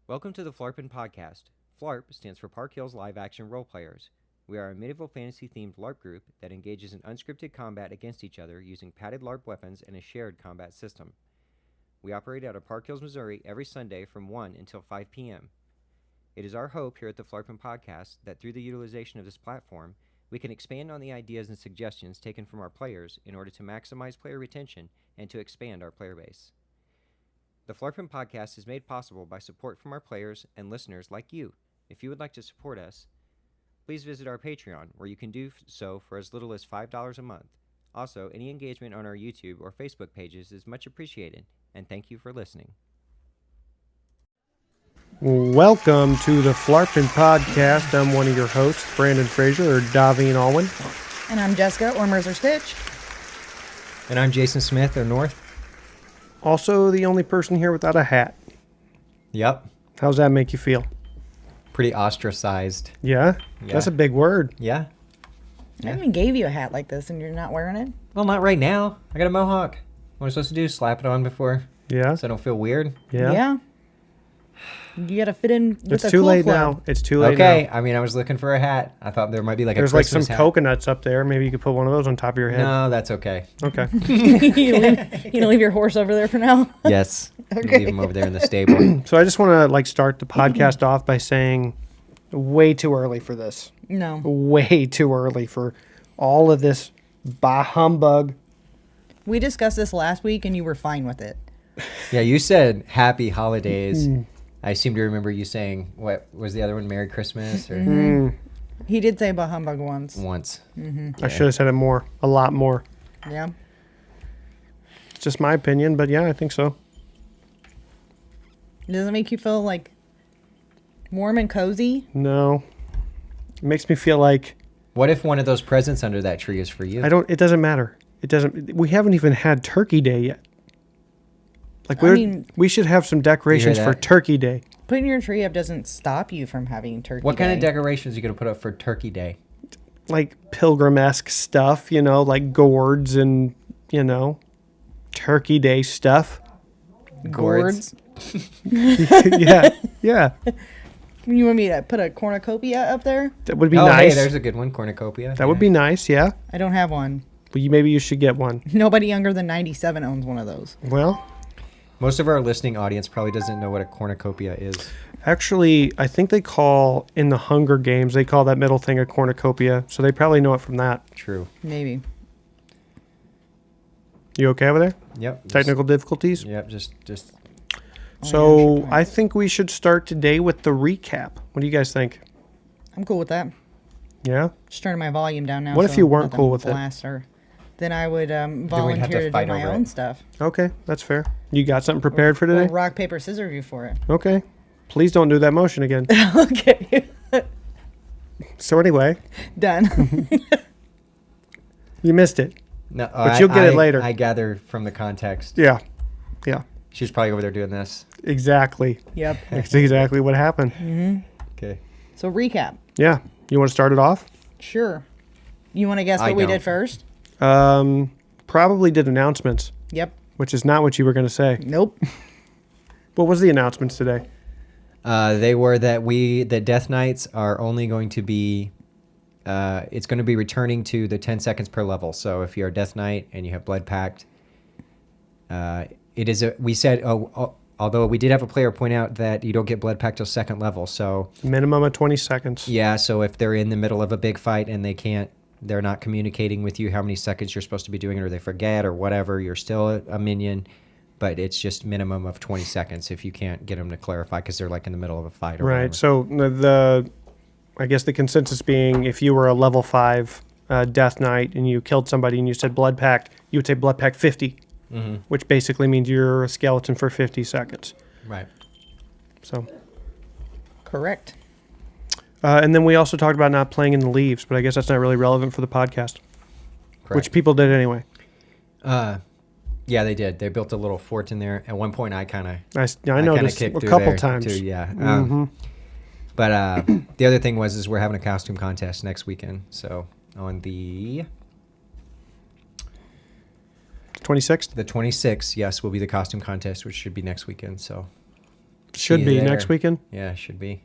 Welcome to the Phlarpin Podcast. Phlarp stands for Park Hills Live Action Role Players. We are a medieval fantasy-themed LARP group that engages in unscripted combat against each other using padded LARP weapons and a shared combat system. We operate out of Park Hills, Missouri every Sunday from 1 until 5 p.m. It is our hope here at the Phlarpin Podcast that through the utilization of this platform, we can expand on the ideas and suggestions taken from our players in order to maximize player retention and to expand our player base. The Phlarpin Podcast is made possible by support from our players and listeners like you. If you would like to support us, please visit our Patreon, where you can do so for as little as $5 a month. Also, any engagement on our YouTube or Facebook pages is much appreciated, and thank you for listening. Welcome to the Phlarpin Podcast. I'm one of your hosts, Brandon Fraser, or Daveen Alwyn. And I'm Jessica, or Mercer Stitch. And I'm Jason Smith, or North. Also, the only person here without a hat. Yep. How's that make you feel? Pretty ostracized. Yeah? That's a big word. Yeah. I even gave you a hat like this and you're not wearing it? Well, not right now. I got a mohawk. What am I supposed to do? Slap it on before? Yeah? So I don't feel weird? Yeah. You gotta fit in with It's a too cool late club. now. It's too late Okay. now. I mean, I was looking for a hat. I thought there might be like There's a like some Christmas hat. coconuts up there. Maybe you could put one of those on top of your head. No, that's okay. Okay. you gonna leave your horse over there for now? Yes. Okay. Leave him over there in the stable. So I just want to start the podcast off by saying way too early for this. No. Way too early for all of this bah humbug. We discussed this last week and you were fine with it. Yeah, you said happy holidays. I seem to remember you saying, what was the other one? Merry Christmas? Or He did say bah humbug once. once. I should have said it more. A lot more. Yeah. It's just my opinion, but yeah, I think so. Does it make you feel like warm and cozy? No. It makes me feel like What if one of those presents under that tree is for you? it doesn't matter. It doesn't, we haven't even had Turkey Day yet. Like we should have some decorations for that? Turkey Day. Putting your tree up doesn't stop you from having turkey What kind of day. decorations are you going to put up for Turkey Day? Like pilgrim-esque stuff, like gourds and, Turkey Day stuff. Gourds? Yeah. You want me to put a cornucopia up there? That would be Oh, nice. hey, there's a good one, cornucopia. That would be nice, yeah. I don't have one. But maybe you should get one. Nobody younger than 97 owns one of those. Well, Most of our listening audience probably doesn't know what a cornucopia is. actually, I think they call, in the Hunger Games, they call that middle thing a cornucopia. So they probably know it from that. True. Maybe. You okay over there? Yep. just- Technical difficulties? Yep, just So I think we should start today with the recap. What do you guys think? I'm cool with that. Yeah? Just turning my volume down now. What if you weren't nothing cool with it? blaster. Then I would have volunteer to to do fight my over own it. stuff. Okay, that's fair. You got something prepared for Or today? rock, paper, scissors you for it. Okay. Please don't do that motion again. Okay. So anyway, Done. Mm-hmm. you missed it. No, But you'll get it later. I gather from the context. Yeah. She's probably over there doing this. Exactly. Yep. That's exactly what happened. Okay. So recap. Yeah. You want to start it off? Sure. You want to guess I what we don't. did first? Probably did announcements, Yep. which is not what you were going to say. Nope. What was the announcements today? They were that Death Knights are only going to be, it's going to be returning to the 10 seconds per level. So if you're a Death Knight and you have Blood Pact, it is we said, although we did have a player point out that you don't get Blood Pact till second level. So Minimum of 20 seconds. yeah, so if they're in the middle of a big fight and they're not communicating with you how many seconds you're supposed to be doing it, or they forget or whatever, you're still a minion, but it's just minimum of 20 seconds if you can't get them to clarify because they're like in the middle of a fight or Right. whatever. So I guess the consensus being if you were a level 5 Death Knight and you killed somebody and you said Blood Pact, you would say Blood Pact 50, which basically means you're a skeleton for 50 seconds. Right. So, Correct. and then we also talked about not playing in the leaves, but I guess that's not really relevant for the podcast, Correct. which people did anyway. Yeah, they did. They built a little fort in there. At one point, I I noticed a kicked through couple there times. too, yeah. But the other thing was we're having a costume contest next weekend. So on the 26th? The 26th, yes, will be the costume contest, which should be next weekend. So Should See be you there. next weekend. Yeah, should be.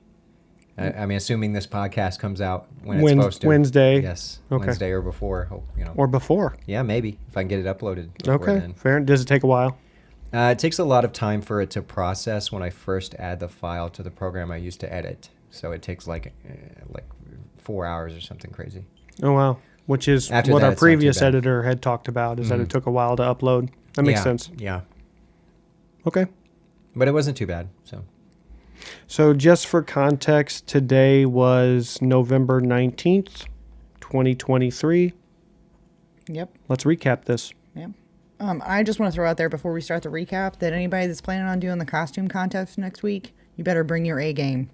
I mean, assuming this podcast comes out when it's supposed to. Wednesday. Yes, Okay. Wednesday or before. Or before. Yeah, maybe if I can get it uploaded. Before Okay, then. fair. Does it take a while? It takes a lot of time for it to process when I first add the file to the program I used to edit. So it takes like 4 hours or something crazy. Oh, wow. Which is After what that, our it's not too previous bad. editor had talked about, is that it took a while to upload. That makes sense. Yeah, Okay. but it wasn't too bad. So just for context, today was November 19th, 2023. Yep. Let's recap this. Yep. I just want to throw out there before we start the recap that anybody that's planning on doing the costume contest next week, you better bring your A game.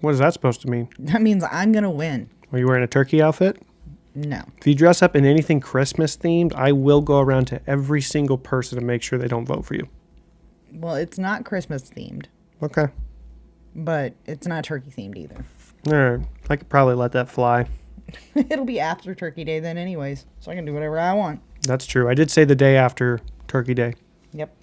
What is that supposed to mean? That means I'm going to win. Are you wearing a turkey outfit? No. If you dress up in anything Christmas themed, I will go around to every single person to make sure they don't vote for you. Well, it's not Christmas themed, Okay. but it's not turkey themed either. All right. I could probably let that fly. It'll be after Turkey Day then anyways, so I can do whatever I want. That's true. I did say the day after Turkey Day. Yep.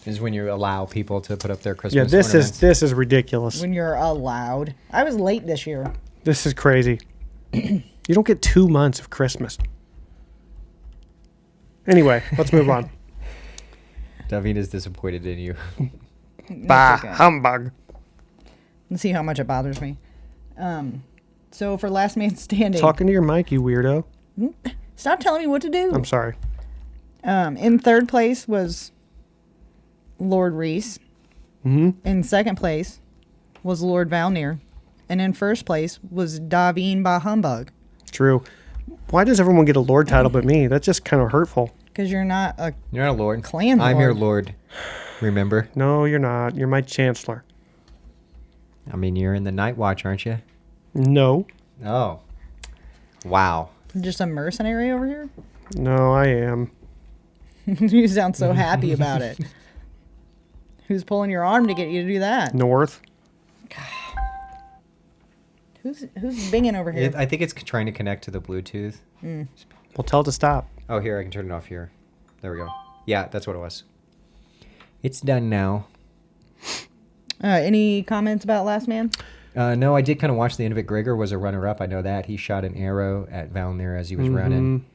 Is when you allow people to put up their Christmas. Yeah, ornaments. this is ridiculous. When you're allowed. I was late this year. This is crazy. You don't get 2 months of Christmas. Anyway, let's move on. Daveen is disappointed in you. Bah, okay. humbug. Let's see how much it bothers me. So for Last Man Standing. Talking to your mic, you weirdo. Stop telling me what to do. I'm sorry. In third place was Lord Reese. Mm-hmm. In second place was Lord Valnir. And in first place was Daveen Bah Humbug. True. Why does everyone get a lord title but me? That's just kind of hurtful. Because you're not a... You're not a lord. Clan I'm lord. your lord. Remember? No, you're not. You're my chancellor. I mean, you're in the Night Watch, aren't you? No. Oh. Wow. Just a mercenary over here? No, I am. You sound so happy about it. Who's pulling your arm to get you to do that? North. Who's binging over here? I think it's trying to connect to the Bluetooth. Well, tell it to stop. Oh, here, I can turn it off here. There we go. Yeah, that's what it was. It's done now. Any comments about Last Man? No, I did kind of watch the end of it. Gregor was a runner-up. I know that. He shot an arrow at Valnir as he was running.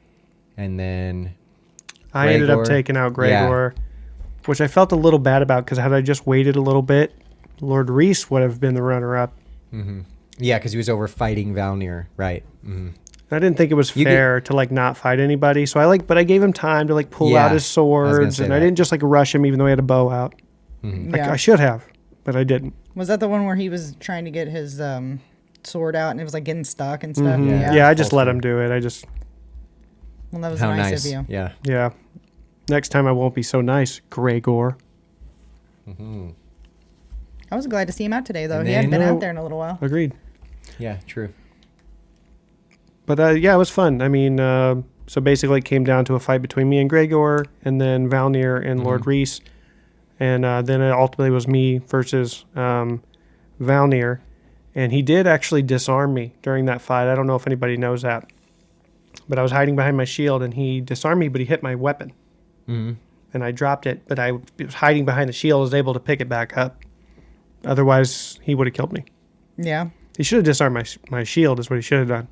And then... I ended up Gregor. taking out Gregor, which I felt a little bad about because had I just waited a little bit, Lord Reese would have been the runner-up. Mm-hmm. Yeah, because he was over fighting Valnir. Right. Mm-hmm. I didn't think it was fair to not fight anybody, so but I gave him time to pull out his swords, and I didn't just rush him even though he had a bow out. Mm-hmm. Yeah. I should have, but I didn't. Was that the one where he was trying to get his sword out and it was getting stuck and stuff? Mm-hmm. Yeah, I just let him do it. Well, that was How nice of you. Yeah. Yeah. Next time I won't be so nice, Gregor. Mm-hmm. I was glad to see him out today, though. And He hadn't been then- out there in a little while. Agreed. Yeah, true. But yeah, it was fun. I mean, so basically it came down to a fight between me and Gregor, and then Valnir and Lord Reese. And then it ultimately was me versus Valnir. And he did actually disarm me during that fight. I don't know if anybody knows that. But I was hiding behind my shield, and he disarmed me, but he hit my weapon. Mm-hmm. And I dropped it, but I was hiding behind the shield. I was able to pick it back up. Otherwise, he would have killed me. Yeah. He should have disarmed my shield is what he should have done.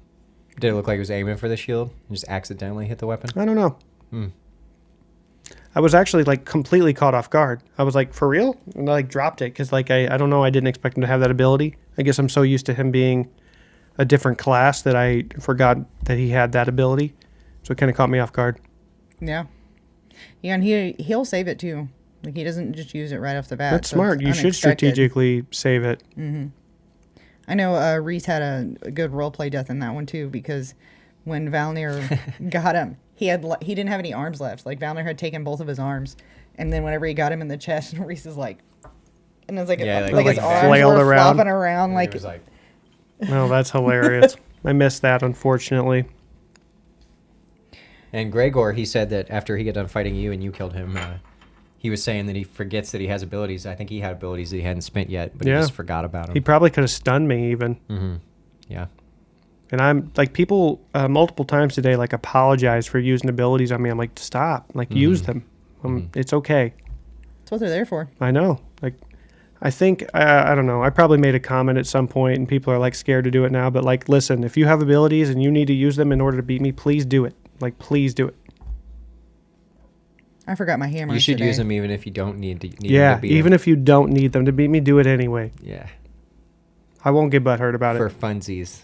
Did it look like he was aiming for the shield and just accidentally hit the weapon? I don't know. Hmm. I was actually completely caught off guard. I was like, for real? And I dropped it because I don't know. I didn't expect him to have that ability. I guess I'm so used to him being a different class that I forgot that he had that ability. So it kind of caught me off guard. Yeah. Yeah, and he'll save it, too. He doesn't just use it right off the bat. That's so smart. it's You should unexpected. strategically save it. Mm-hmm. I know Reese had a good roleplay death in that one, too, because when Valnir got him, he didn't have any arms left. Valnir had taken both of his arms, and then whenever he got him in the chest, Reese is and it's his arms flailed were around. flopping around. And he was like, Oh, that's hilarious. I missed that, unfortunately. and Gregor, he said that after he got done fighting you and you killed him, he was saying that he forgets that he has abilities. I think he had abilities that he hadn't spent yet, but he just forgot about them. He probably could have stunned me even. Mm-hmm. Yeah. And I'm people multiple times today apologize for using abilities on me. I'm like, stop. Use them. It's okay. That's what they're there for. I know. I think, I don't know, I probably made a comment at some point and people are like scared to do it now, but like, listen, if you have abilities and you need to use them in order to beat me, please do it. Like, please do it. I forgot my hammer. You should today. use them even if you don't need them Yeah, to beat even them. if you don't need them to beat me, do it anyway. Yeah. I won't get butthurt about For it. funsies.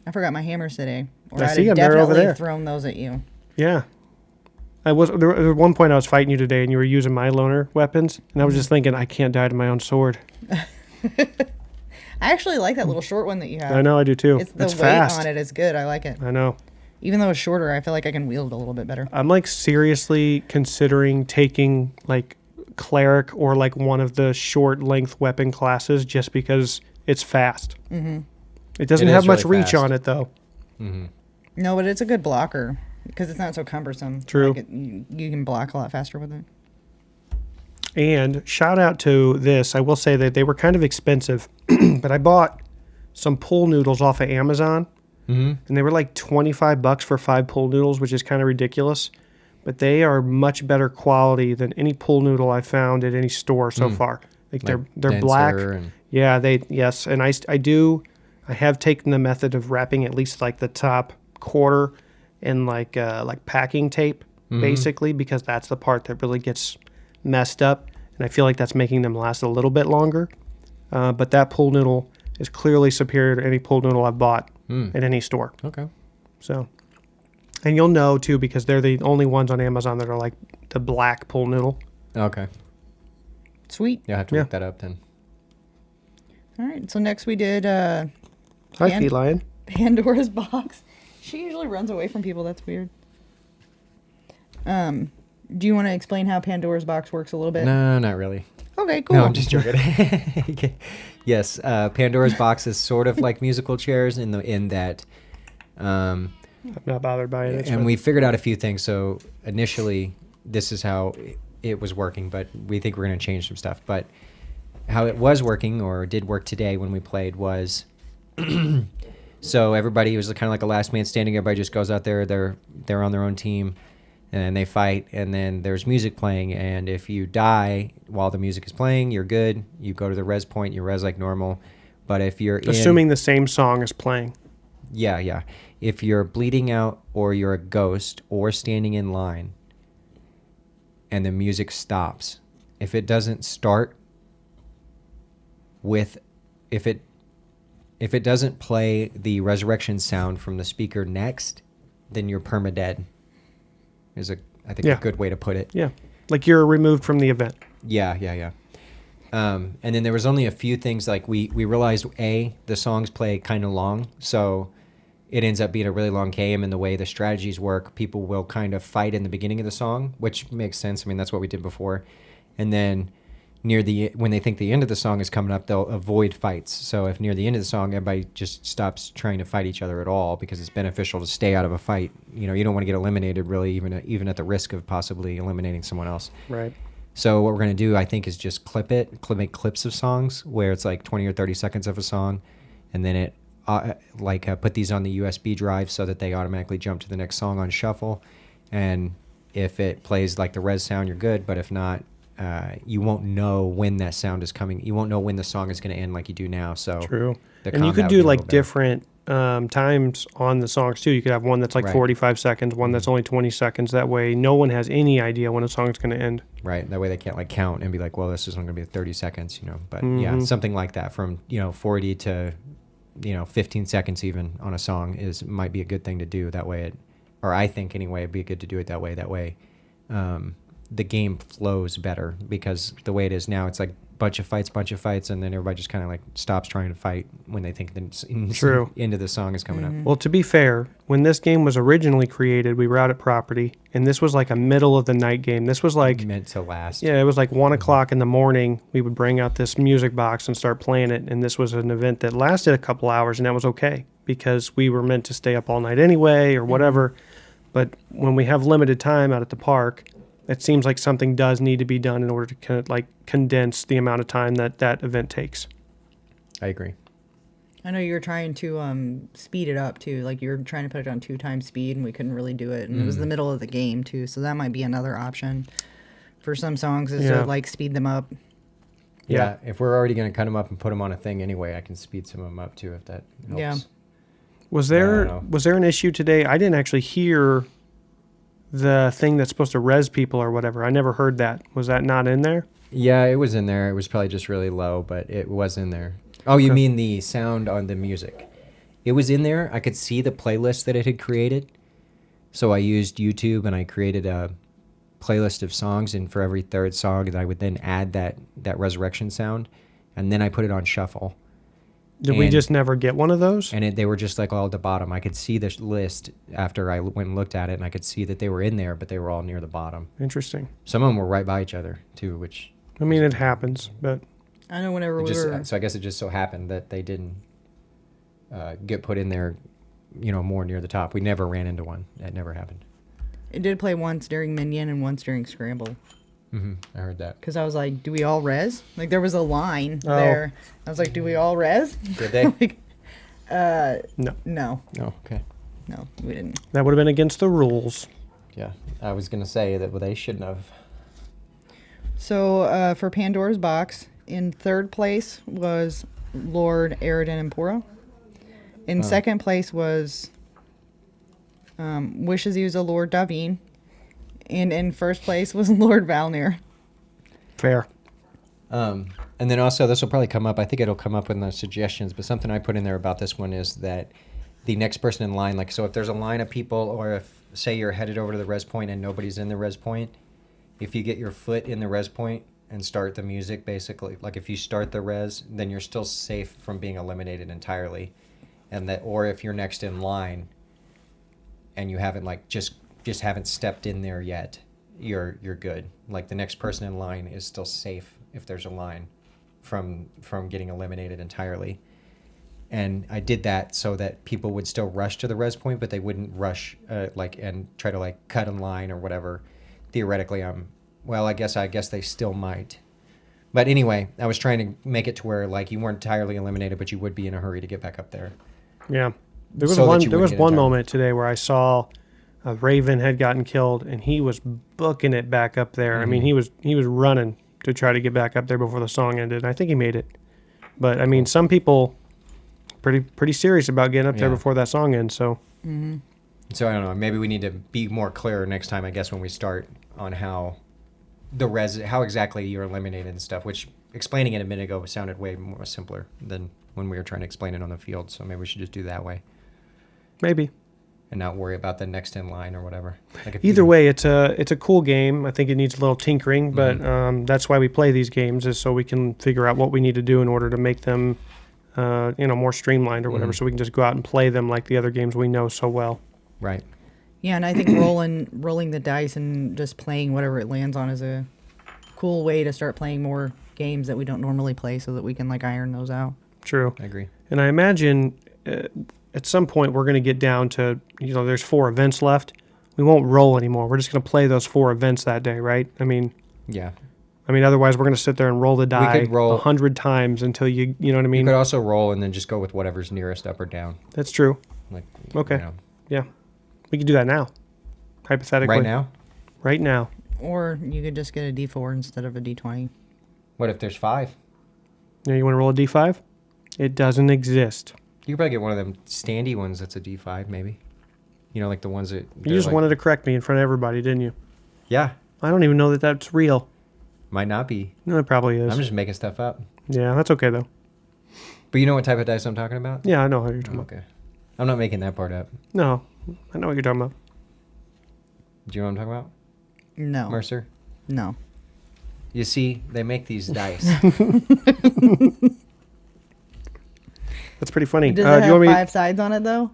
I forgot my hammers today. Or I I'd see have 'em, they're over definitely there. thrown those at you. Yeah. There was one point I was fighting you today and you were using my loner weapons, and I was just thinking, I can't die to my own sword. I actually like that little short one that you have. I know, I do too. It's the weight fast. on it is good. I like it. I know. Even though it's shorter, I feel like I can wield it a little bit better. I'm like seriously considering taking like cleric or like one of the short length weapon classes just because it's fast. Mm-hmm. It doesn't It have is much really reach fast. on it though. Mm-hmm. No, but it's a good blocker because it's not so cumbersome. True. Like you can block a lot faster with it. And shout out to this. I will say that they were kind of expensive, but I bought some pool noodles off of Amazon, and they were like $25 for 5 pool noodles, which is kind of ridiculous. But they are much better quality than any pool noodle I've found at any store so far. Like they're denser black. and- Yeah, yes, and I have taken the method of wrapping at least like the top quarter in like packing tape, basically, because that's the part that really gets messed up, and I feel like that's making them last a little bit longer. But that pool noodle is clearly superior to any pool noodle I've bought at any store. Okay. So, and you'll know too because they're the only ones on Amazon that are like the black pool noodle. Okay. Sweet. Yeah, I have to Yeah. look that up then. All right. So next we did Hi, Pan- feline. Pandora's box. She usually runs away from people. That's weird. Do you want to explain how Pandora's box works a little bit? No, not really. Okay, cool. No, I'm just joking. Yes, Pandora's box is sort of like musical chairs in that, I'm not bothered by it. It's and fine. we figured out a few things. So initially, this is how it was working, but we think we're going to change some stuff. But how it was working, or did work today when we played, was so everybody was kind of like a last man standing. Everybody just goes out there. They're on their own team. And they fight, and then there's music playing, and if you die while the music is playing, you're good. You go to the res point, you res like normal. But if you're Assuming the same song is playing. Yeah. If you're bleeding out, or you're a ghost, or standing in line, and the music stops, if it doesn't start with, if it doesn't play the resurrection sound from the speaker next, then you're permadead. Is I think a good way to put it. Yeah. Like you're removed from the event. Yeah. And then there was only a few things, like we realized the songs play kind of long, so it ends up being a really long game, and the way the strategies work, people will kind of fight in the beginning of the song, which makes sense. I mean, that's what we did before. And then when they think the end of the song is coming up, they'll avoid fights. So if near the end of the song, everybody just stops trying to fight each other at all, because it's beneficial to stay out of a fight. You don't want to get eliminated, really, even at the risk of possibly eliminating someone else. Right. So what we're going to do, I think, is just make clips of songs where it's like 20 or 30 seconds of a song, and then it put these on the USB drive so that they automatically jump to the next song on shuffle. And if it plays like the res sound, you're good. But if not, you won't know when that sound is coming. You won't know when the song is going to end like you do now. So True. the And you combat could would do be a like little better. different times on the songs too. You could have one that's like Right. 45 seconds, one that's only 20 seconds. That way no one has any idea when a song's going to end. Right. That way they can't like count and be like, well, this is only going to be 30 seconds, But yeah, something like that from, 40 to, 15 seconds even on a song might be a good thing to do. That way or I think anyway, it'd be good to do it that way. That way the game flows better, because the way it is now, it's like bunch of fights, and then everybody just kind of like stops trying to fight when they think the True. end of the song is coming up. Well, to be fair, when this game was originally created, we were out at property, and this was like a middle of the night game. This was like, Meant to last. yeah, it was like 1 o'clock in the morning. We would bring out this music box and start playing it, and this was an event that lasted a couple hours, and that was okay because we were meant to stay up all night anyway or whatever. But when we have limited time out at the park, it seems like something does need to be done in order to kind of like condense the amount of time that event takes. I agree. I know you were trying to speed it up too. Like you were trying to put it on 2 times speed, and we couldn't really do it. And it was the middle of the game too, so that might be another option for some songs is Yeah. to like speed them up. Yeah, if we're already going to cut them up and put them on a thing anyway, I can speed some of them up too if that helps. Yeah. Was I there don't know. was there an issue today? I didn't actually hear the thing that's supposed to res people or whatever. I never heard that. Was that not in there? Yeah, it was in there. It was probably just really low, but it was in there. Oh, you mean the sound on the music? It was in there. I could see the playlist that it had created. So I used YouTube and I created a playlist of songs, and for every third song I would then add that resurrection sound, and then I put it on shuffle. Did we And- just never get one of those? And they were just like all at the bottom. I could see the list after I went and looked at it, and I could see that they were in there, but they were all near the bottom. Interesting. Some of them were right by each other too, which I mean, it happens, but I know whenever it we just, were. so I guess it just so happened that they didn't get put in there, more near the top. We never ran into one. That never happened. It did play once during Minion and once during Scramble. I heard that. Because I was like, do we all res? Like, there was a line Oh. there. I was like, do we all res? Did they? Like, no. no. Oh, okay. No, we didn't. That would have been against the rules. Yeah, I was gonna say that, they shouldn't have. So, for Pandora's Box, in third place was Lord Aridin Empora. In second place was Wishes he was a Lord Daveen. And in first place was Lord Valnir. Fair. And then also, this will probably come up. I think it'll come up in the suggestions. But something I put in there about this one is that the next person in line, like, so if there's a line of people, or if, say, you're headed over to the res point and nobody's in the res point, if you get your foot in the res point and start the music, basically, like if you start the res, then you're still safe from being eliminated entirely. And that, or if you're next in line and you haven't, like, just haven't stepped in there yet, you're good. Like, the next person in line is still safe if there's a line from getting eliminated entirely. And I did that so that people would still rush to the res point, but they wouldn't rush and try to like cut in line or whatever. Theoretically, I guess they still might. But anyway, I was trying to make it to where like you weren't entirely eliminated, but you would be in a hurry to get back up there. Yeah. There was So that one you there wouldn't was get one entirely- moment today where I saw a Raven had gotten killed and he was booking it back up there. I mean, he was running to try to get back up there before the song ended. And I think he made it. But I mean, some people pretty serious about getting up there Yeah. before that song ends, so So I don't know. Maybe we need to be more clear next time, I guess, when we start on how exactly you're eliminated and stuff. Which explaining it a minute ago sounded way more simpler than when we were trying to explain it on the field. So maybe we should just do that way maybe. and not worry about the next in line or whatever. Like if Either you- way, it's a cool game. I think it needs a little tinkering, but that's why we play these games, is so we can figure out what we need to do in order to make them more streamlined or whatever, so we can just go out and play them like the other games we know so well. Right. Yeah, and I think rolling the dice and just playing whatever it lands on is a cool way to start playing more games that we don't normally play, so that we can like iron those out. True. I agree. And I imagine at some point we're going to get down to, there's 4 events left. We won't roll anymore. We're just going to play those 4 events that day, right? I mean, Yeah. otherwise we're going to sit there and roll the die could roll- 100 times until you know what I You mean? could also roll and then just go with whatever's nearest up or down. That's true. Like Okay. Yeah. We could do that now, hypothetically. Right now? Right now. Or you could just get a D4 instead of a D20. What if there's 5? Now you want to roll a D5? It doesn't exist. You could probably get one of them standy ones that's a D5, maybe. Like the ones that... You they're just like- wanted to correct me in front of everybody, didn't you? Yeah. I don't even know that that's real. Might not be. No, it probably is. I'm just making stuff up. Yeah, that's okay, though. But you know what type of dice I'm talking about? Yeah, I know how you're talking about. Okay. I'm not making that part up. No, I know what you're talking about. Do you know what I'm talking about? No. Mercer? No. You see, they make these dice. That's pretty funny. Does do it you have want me? 5 sides on it though?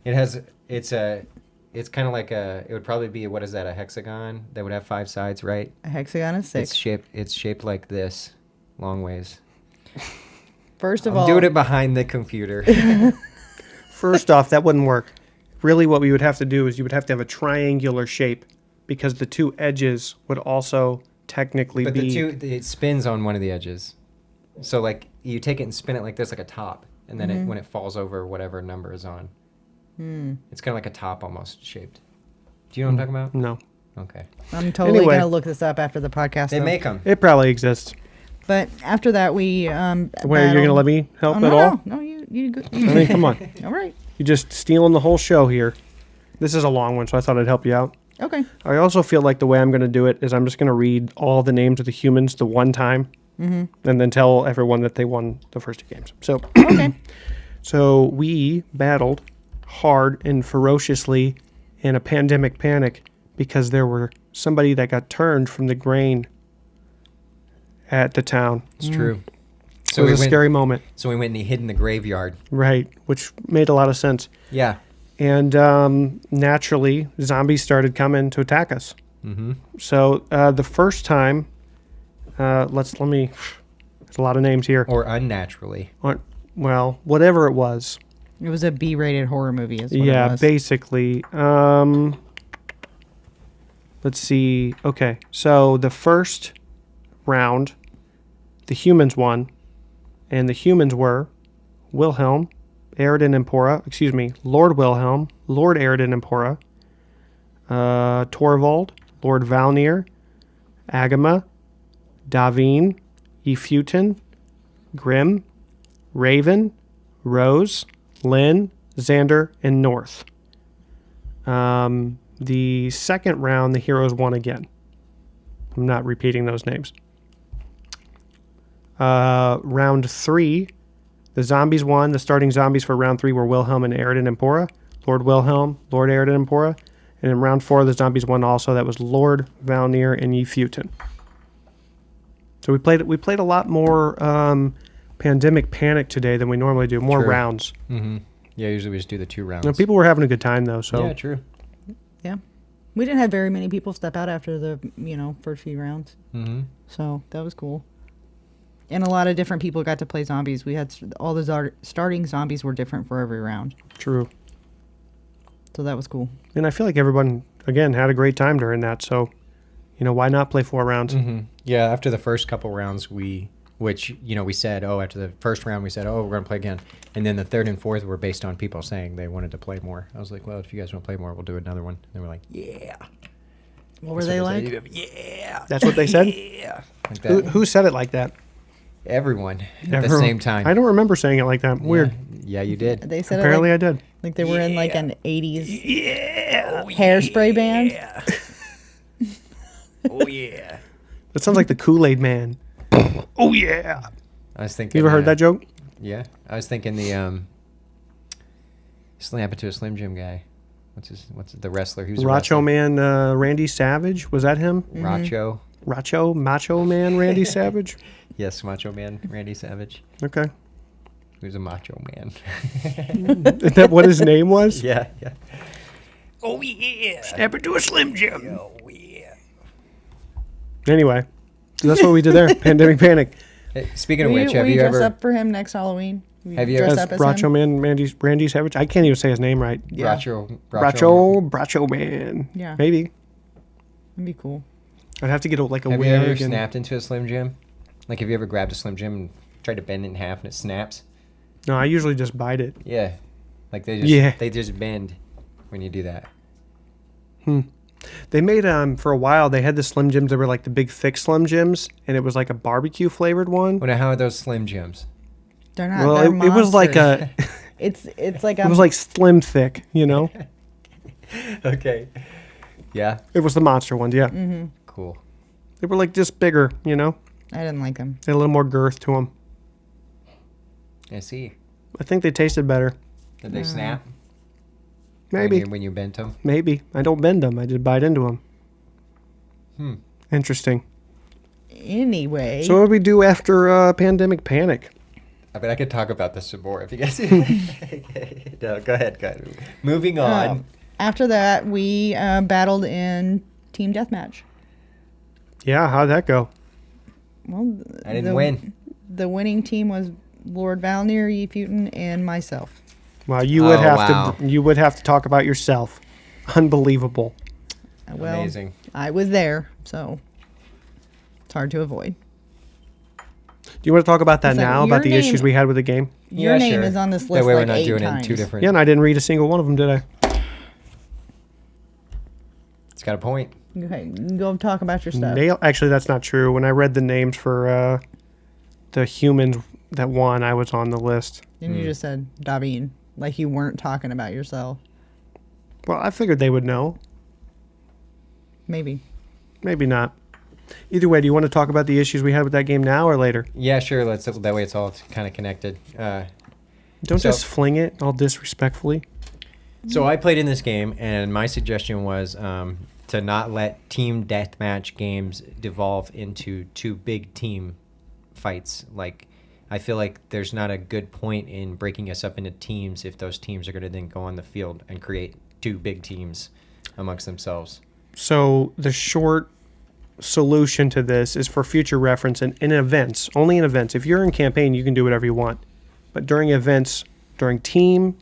It's kind of like it would probably be, what is that, a hexagon that would have 5 sides, right? A hexagon is 6. It's shaped like this, long ways. First of I'm all, doing it behind the computer. First off, that wouldn't work. Really, what we would have to do is you would have to have a triangular shape, because the 2 edges would also technically But be. it spins on one of the edges. So like you take it and spin it like this, like a top, and then when it falls over whatever number is on, it's kind of like a top almost shaped. Do you know what I'm talking about? No. Okay. I'm totally Anyway. gonna look this up after the podcast. They though. make them. It probably exists. But after that, we Wait, you're battled- gonna let me help Oh, at no, all? no, you go. I mean, come on. All right. You're just stealing the whole show here. This is a long one, so I thought I'd help you out. Okay. I also feel like the way I'm going to do it is I'm just going to read all the names of the humans the one time, and then tell everyone that they won the first 2 games. So, Okay. so we battled hard and ferociously in a pandemic panic because there were somebody that got turned from the grain at the town. It's true. So it was a scary moment, So we went and hid in the graveyard. right? Which made a lot of sense. Yeah. And naturally, zombies started coming to attack us. Mm-hmm. So the first time, let me. There's a lot of names here. Or unnaturally. Well, whatever it was. It was a B-rated horror movie. Is what it Yeah, was. basically. Let's see. Okay, so the first round, the humans won, and the humans were Wilhelm, Aridin Empora, Lord Wilhelm, Lord Aridin Empora, Torvald, Lord Valnir, Agama, Daveen, Efutin, Grim, Raven, Rose, Lynn, Xander, and North. The second round, the heroes won again. I'm not repeating those names. Round 3, the zombies won. The starting zombies for round 3 were Wilhelm and Aridin Empora. Lord Wilhelm, Lord Aridin Empora. And in round 4, the zombies won also. That was Lord Valnir and Efutin. So we played a lot more Pandemic Panic today than we normally do. More True. rounds. Mm-hmm. Yeah, usually we just do the 2 rounds. Now, people were having a good time though. So Yeah, true. Yeah. We didn't have very many people step out after the first few rounds, Mm-hmm. so that was cool. And a lot of different people got to play zombies. We had all the starting zombies were different for every round, true. so that was cool. And I feel like everyone again had a great time during that. So, why not play 4 rounds? Mm-hmm. Yeah, after the first couple rounds, we said, after the first round, we said, we're going to play again. And then the third and fourth were based on people saying they wanted to play more. I was like, well, if you guys want to play more, we'll do another one. And they were like, yeah. What were they like? Yeah. That's what they said? Yeah. Like that. Who said it like that? Everyone at the Everyone. same time. I don't remember saying it like that. Weird. Yeah, you did. They said Apparently it I did. like they were in like an 80s hairspray band. Oh, yeah. That sounds like the Kool-Aid Man. Oh yeah. I was thinking. You ever heard that joke? Yeah. I was thinking the Slam into a Slim Jim guy. What's the wrestler? Who's a Racho wrestler? Man Randy Savage. Was that him? Racho. Macho Man Randy Savage? Yes, Macho Man Randy Savage. Okay. Who's a macho man. Is that what his name was? Yeah. Oh yeah. Step into a Slim Jim. Oh, yeah. Anyway, so that's what we did there. Pandemic Panic. Hey, speaking of Will which, have you dress ever... up for him next Halloween? Will Have you dress ever- up as Racho him? Man Randy Savage. I can't even say his name right. Yeah. Bracho Man. Yeah. Maybe. That'd be cool. I'd have to get a Have wig. you ever and- snapped into a Slim Jim? Like, have you ever grabbed a Slim Jim and tried to bend it in half and it snaps? No, I usually just bite it. Yeah. Like, they just bend when you do that. They made for a while they had the Slim Jims that were like the big thick Slim Jims, and it was like a barbecue flavored one. Well, now, how are those Slim Jims? They're not. Well, they're it was like monsters. a It's like it was like slim thick, Okay. Yeah. It was the monster ones, yeah. Cool. They were like just bigger, I didn't like them. They had a little more girth to them. I see. I think they tasted better. Did they snap? Maybe, When you bent them? maybe. I don't bend them. I just bite into them. Interesting. Anyway, So what do we do after Pandemic Panic? I bet I could talk about this some more if you guys... No, go ahead. Moving on. after that, we battled in Team Deathmatch. Yeah, how'd that go? Well, I didn't win. The winning team was Lord Valnir, Efutin, and myself. Wow, you would have wow. to talk about yourself. Unbelievable. Well, Amazing. I was there, so it's hard to avoid. Do you want to talk about that Listen, now, your about the name- issues we had with the game? Your name sure. is on this That list way like we're not 8 doing times. it in 2 different... Yeah, and I didn't read a single one of them, did I? It's got a point. Okay, go talk about your stuff. Actually, that's not true. When I read the names for the humans that won, I was on the list. And you just said Daveen, like you weren't talking about yourself. Well, I figured they would know. Maybe. Maybe not. Either way, do you want to talk about the issues we had with that game now or later? Yeah, sure. Let's. That way, it's all kind of connected. Don't just fling it all disrespectfully. So I played in this game, and my suggestion was to not let team deathmatch games devolve into two big team fights. Like, I feel like there's not a good point in breaking us up into teams if those teams are going to then go on the field and create two big teams amongst themselves. So the short solution to this is for future reference and in events, only in events. If you're in campaign, you can do whatever you want. But during events, during team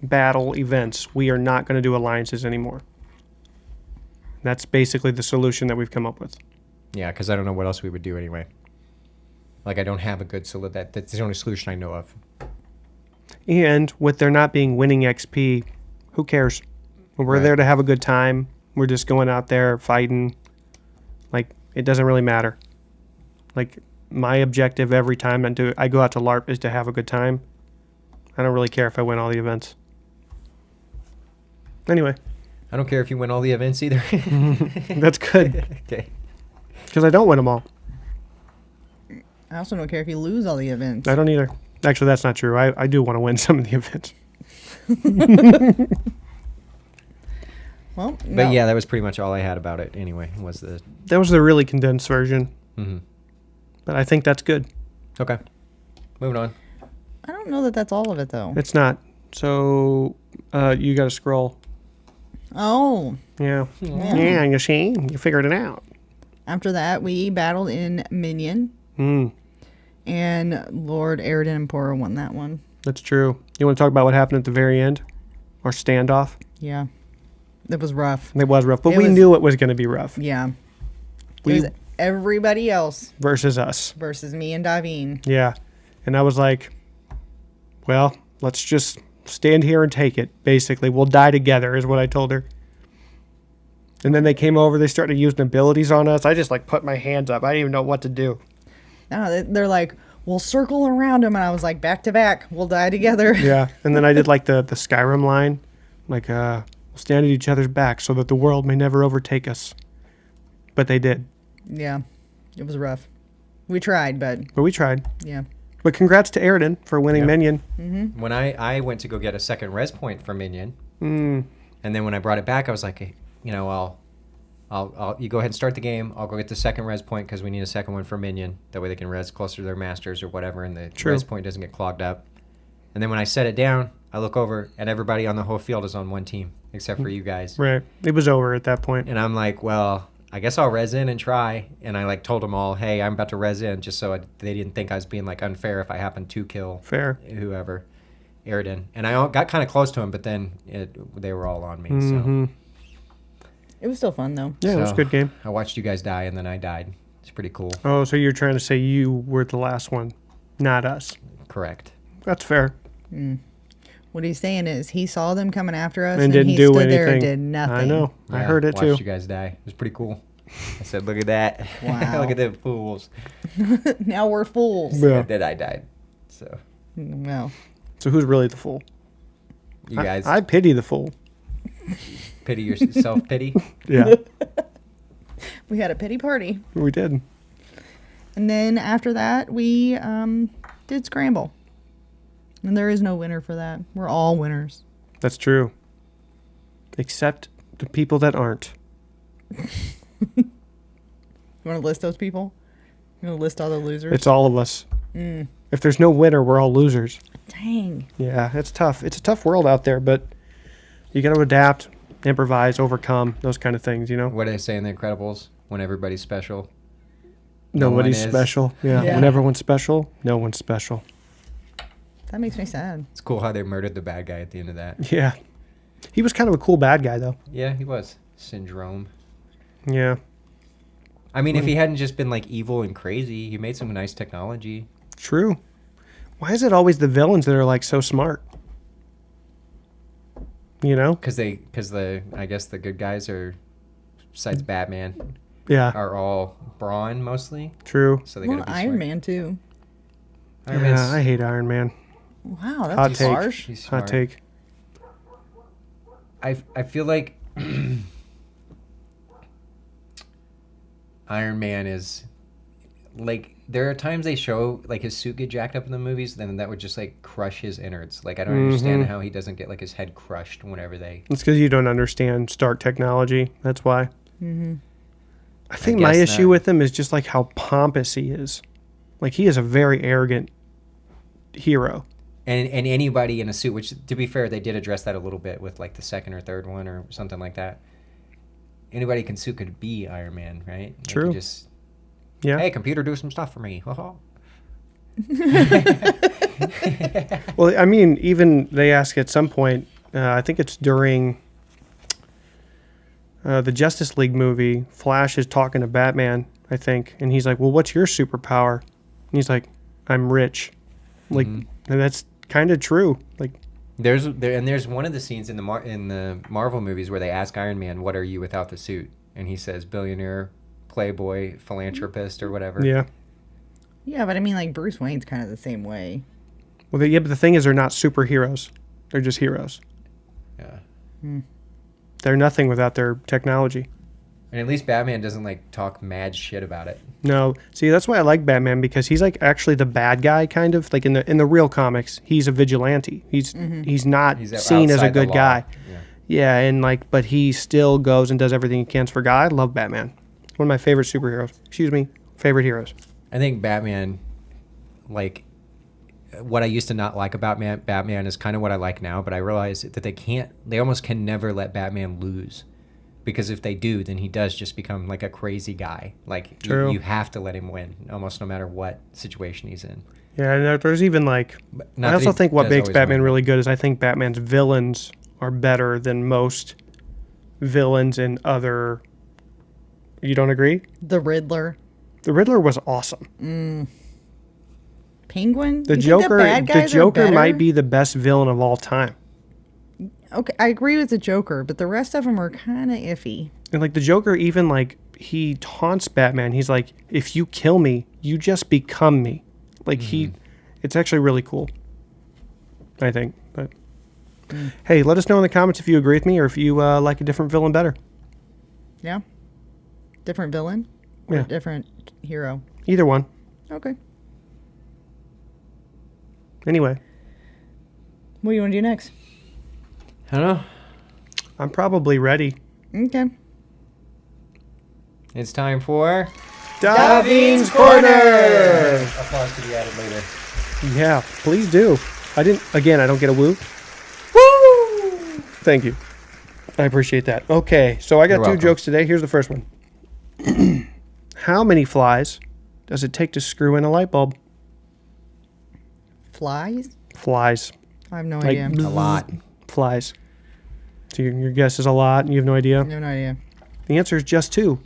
battle events, we are not going to do alliances anymore. That's basically the solution that we've come up with. Yeah, because I don't know what else we would do anyway. Like, I don't have a good solution. That's the only solution I know of. And with there not being winning XP, who cares? We're there to have a good time. We're just going out there fighting. Like, it doesn't really matter. Like, my objective every time I go out to LARP is to have a good time. I don't really care if I win all the events. Anyway. I don't care if you win all the events either. That's good. Okay. Because I don't win them all. I also don't care if you lose all the events. I don't either. Actually, that's not true. I do want to win some of the events. Well, But yeah, that was pretty much all I had about it anyway, That was the really condensed version. Mm-hmm. But I think that's good. Okay. Moving on. I don't know that that's all of it, though. It's not. So, you got to scroll. Oh. Yeah. Yeah, you see? You figured it out. After that, we battled in Minion. And Lord Aridin and Pora won that one. That's true. You want to talk about what happened at the very end? Our standoff? Yeah. It was rough. It was rough, but we knew it was going to be rough. Yeah. We- It was everybody else Versus us. versus me and Daveen. Yeah. And I was like, well, let's just stand here and take it, basically. We'll die together, is what I told her. And then they came over. They started using abilities on us. I just, put my hands up. I didn't even know what to do. No, they're like, we'll circle around him. And I was like, back to back. We'll die together. Yeah. And then I did, the Skyrim line. We'll stand at each other's backs so that the world may never overtake us. But they did. Yeah. It was rough. We tried, but we tried. yeah. But congrats to Aridin for winning Minion. Mm-hmm. When I went to go get a second res point for Minion, and then when I brought it back, I was like, I'll you go ahead and start the game. I'll go get the second res point because we need a second one for Minion. That way they can res closer to their masters or whatever, and the res point doesn't get clogged up. And then when I set it down, I look over, and everybody on the whole field is on one team except for you guys. Right. It was over at that point. And I'm like, well, I guess I'll res in and try. And I told them all, hey, I'm about to res in, just so they didn't think I was being unfair if I happened to kill whoever, Aridin. And I got kind of close to him, but then they were all on me. Mm-hmm. So It was still fun, though. Yeah, it was a good game. I watched you guys die, and then I died. It's pretty cool. Oh, so you're trying to say you were the last one, not us. Correct. That's fair. What he's saying is he saw them coming after us And and didn't he do stood anything. there and did nothing. I know. I heard it too. Watched you guys die. It was pretty cool. I said, look at that. Wow. Look at them fools. Now we're fools. Yeah. And then I died. So, Well, So who's really the fool? you guys I pity the fool. pity yourself, pity. Yeah, we had a pity party. we did. And then after that, we did Scramble. And there is no winner for that. We're all winners. That's true. Except the people that aren't. You want to list those people? You want to list all the losers? It's all of us. If there's no winner, we're all losers. Dang. Yeah, it's tough. It's a tough world out there, but you got to adapt, improvise, overcome, those kind of things, What do they say in The Incredibles? When everybody's special. Nobody's one is. special. Yeah. Yeah. When everyone's special, no one's special. That makes me sad. It's cool how they murdered the bad guy at the end of that. Yeah. He was kind of a cool bad guy, though. Yeah, he was. Syndrome. Yeah. I mean, if he hadn't just been evil and crazy, he made some nice technology. True. Why is it always the villains that are so smart? Because I guess the good guys are besides Batman, Yeah, are all brawn mostly. true. So they Well, gotta be Iron smart. Man too. Iron Yeah, Man's- I hate Iron Man. Wow, Hot that's take. harsh. He's Hot smart. take. I feel like Iron Man is like, there are times they show like his suit get jacked up in the movies, then that would just like crush his innards. Like I don't understand how he doesn't get like his head crushed whenever they. It's because you don't understand Stark technology. That's why. Mm-hmm. I think my guess issue not. with him is just like how pompous he is. Like he is a very arrogant hero. And anybody in a suit, which to be fair, they did address that a little bit with like the second or third one or something like that. Anybody in suit could be Iron Man, right? Like, True. you just, Yeah. hey, computer, do some stuff for me. Haha. Well, I mean, even they ask at some point, I think it's during the Justice League movie, Flash is talking to Batman, I think, and he's like, well, what's your superpower? And he's like, I'm rich. Like, and that's kind of true. Like, There's one of the scenes in the Marvel movies where they ask Iron Man, "What are you without the suit?" And he says, "Billionaire, playboy, philanthropist, or whatever." yeah. Yeah, but I mean, like Bruce Wayne's kind of the same way. Well, yeah, but the thing is, they're not superheroes. They're just heroes. Yeah. They're nothing without their technology. And at least Batman doesn't like talk mad shit about it. No, see, that's why I like Batman, because he's like actually the bad guy, kind of like in the real comics. He's a vigilante. He's not He's seen as a outside the good law. guy. Yeah. Yeah, and like, but he still goes and does everything he can for God. I love Batman. One of my favorite superheroes. Excuse me, favorite heroes. I think Batman, like, what I used to not like about Batman is kind of what I like now, but I realize that they almost can never let Batman lose. Because if they do, then he does just become like a crazy guy. Like, True. you have to let him win, almost no matter what situation he's in. Yeah, and there's even like, But I not that also he think what does makes always Batman win. really good is I think Batman's villains are better than most villains in other. You don't agree? The Riddler, The Riddler was awesome. Penguin. The You think Joker, bad the guys are Joker better? might be the best villain of all time. Okay, I agree with the Joker, but the rest of them are kind of iffy. And like the Joker, even like he taunts Batman. He's like, "If you kill me, you just become me." Like it's actually really cool. I think. But hey, let us know in the comments if you agree with me or if you like a different villain better. Yeah. Different villain or Yeah. different hero. Either one. Okay. Anyway, What do you want to do next? I don't know. I'm probably ready. Okay. It's time for Daveen's Corner. applause to be added later. Yeah, please do. I don't get a woo. Woo! Thank you. I appreciate that. Okay, so I got You're two welcome. jokes today. Here's the first one. How many flies does it take to screw in a light bulb? Flies? Flies. I have no Like, idea. A lot. Flies. So your guess is a lot and you have no idea? I have no idea. The answer is just two.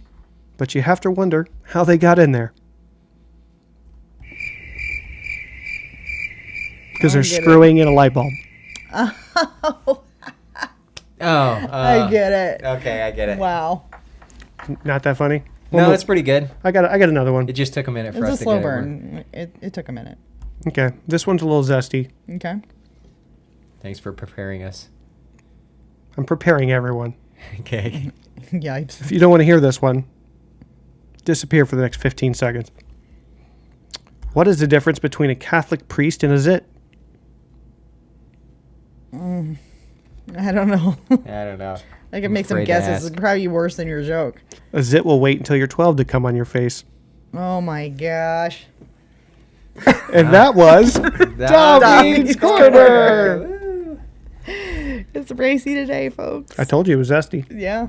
But you have to wonder how they got in there. Because they're I get it. screwing in a light bulb. Oh. I get it. Okay, I get it. Wow. Not that funny? No, Well, that's pretty good. I got another one. It just took a minute for It's a us to slow get everyone. burn. It took a minute. Okay, this one's a little zesty. Okay. Thanks for preparing us. I'm preparing everyone. Okay. Yipes. If you don't want to hear this one, disappear for the next 15 seconds. What is the difference between a Catholic priest and a zit? I don't know. I don't know. I can I'm make some afraid to guesses. ask. It's probably worse than your joke. A zit will wait until you're 12 to come on your face. Oh my gosh. And that was Daveen's Corner. Woo. It's racy today, folks. I told you it was zesty. Yeah.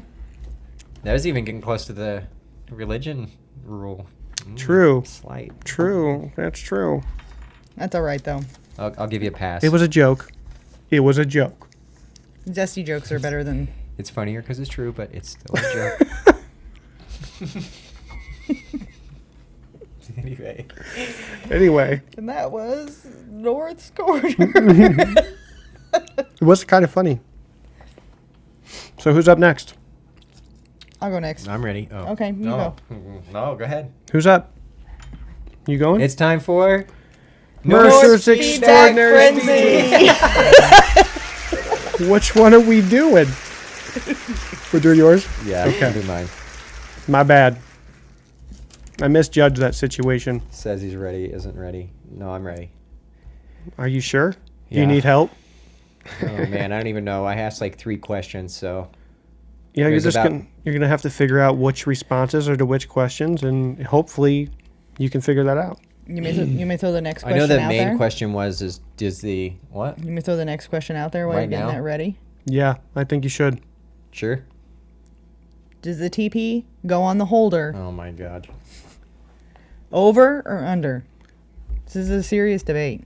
That was even getting close to the religion rule. True. Slight. True. That's true. That's all right, though. I'll give you a pass. It was a joke. It was a joke. Zesty jokes are better than... It's funnier because it's true, but it's still a joke. Anyway, And that was North's Corner. it was kind of funny. So who's up next? I'll go next. I'm ready. Oh. Okay, you go. No, go ahead. Who's up? You going? It's time for Mercer's North Extraordinary Frenzy. Which one are we doing? We're doing yours? Yeah, Okay. do mine. My bad. I misjudged that situation. Says he's ready, isn't ready. No, I'm ready. Are you sure? Do Yeah. you need help? Oh man, I don't even know. I asked like 3 questions, so Yeah, you're There's just about- you're gonna have to figure out which responses are to which questions, and hopefully you can figure that out. You may throw the next I question know the out main there. question is the what? You may throw the next question out there while Right you're getting now? that ready. Yeah, I think you should. Sure. Does the TP go on the holder? Oh my god. Over or under? This is a serious debate.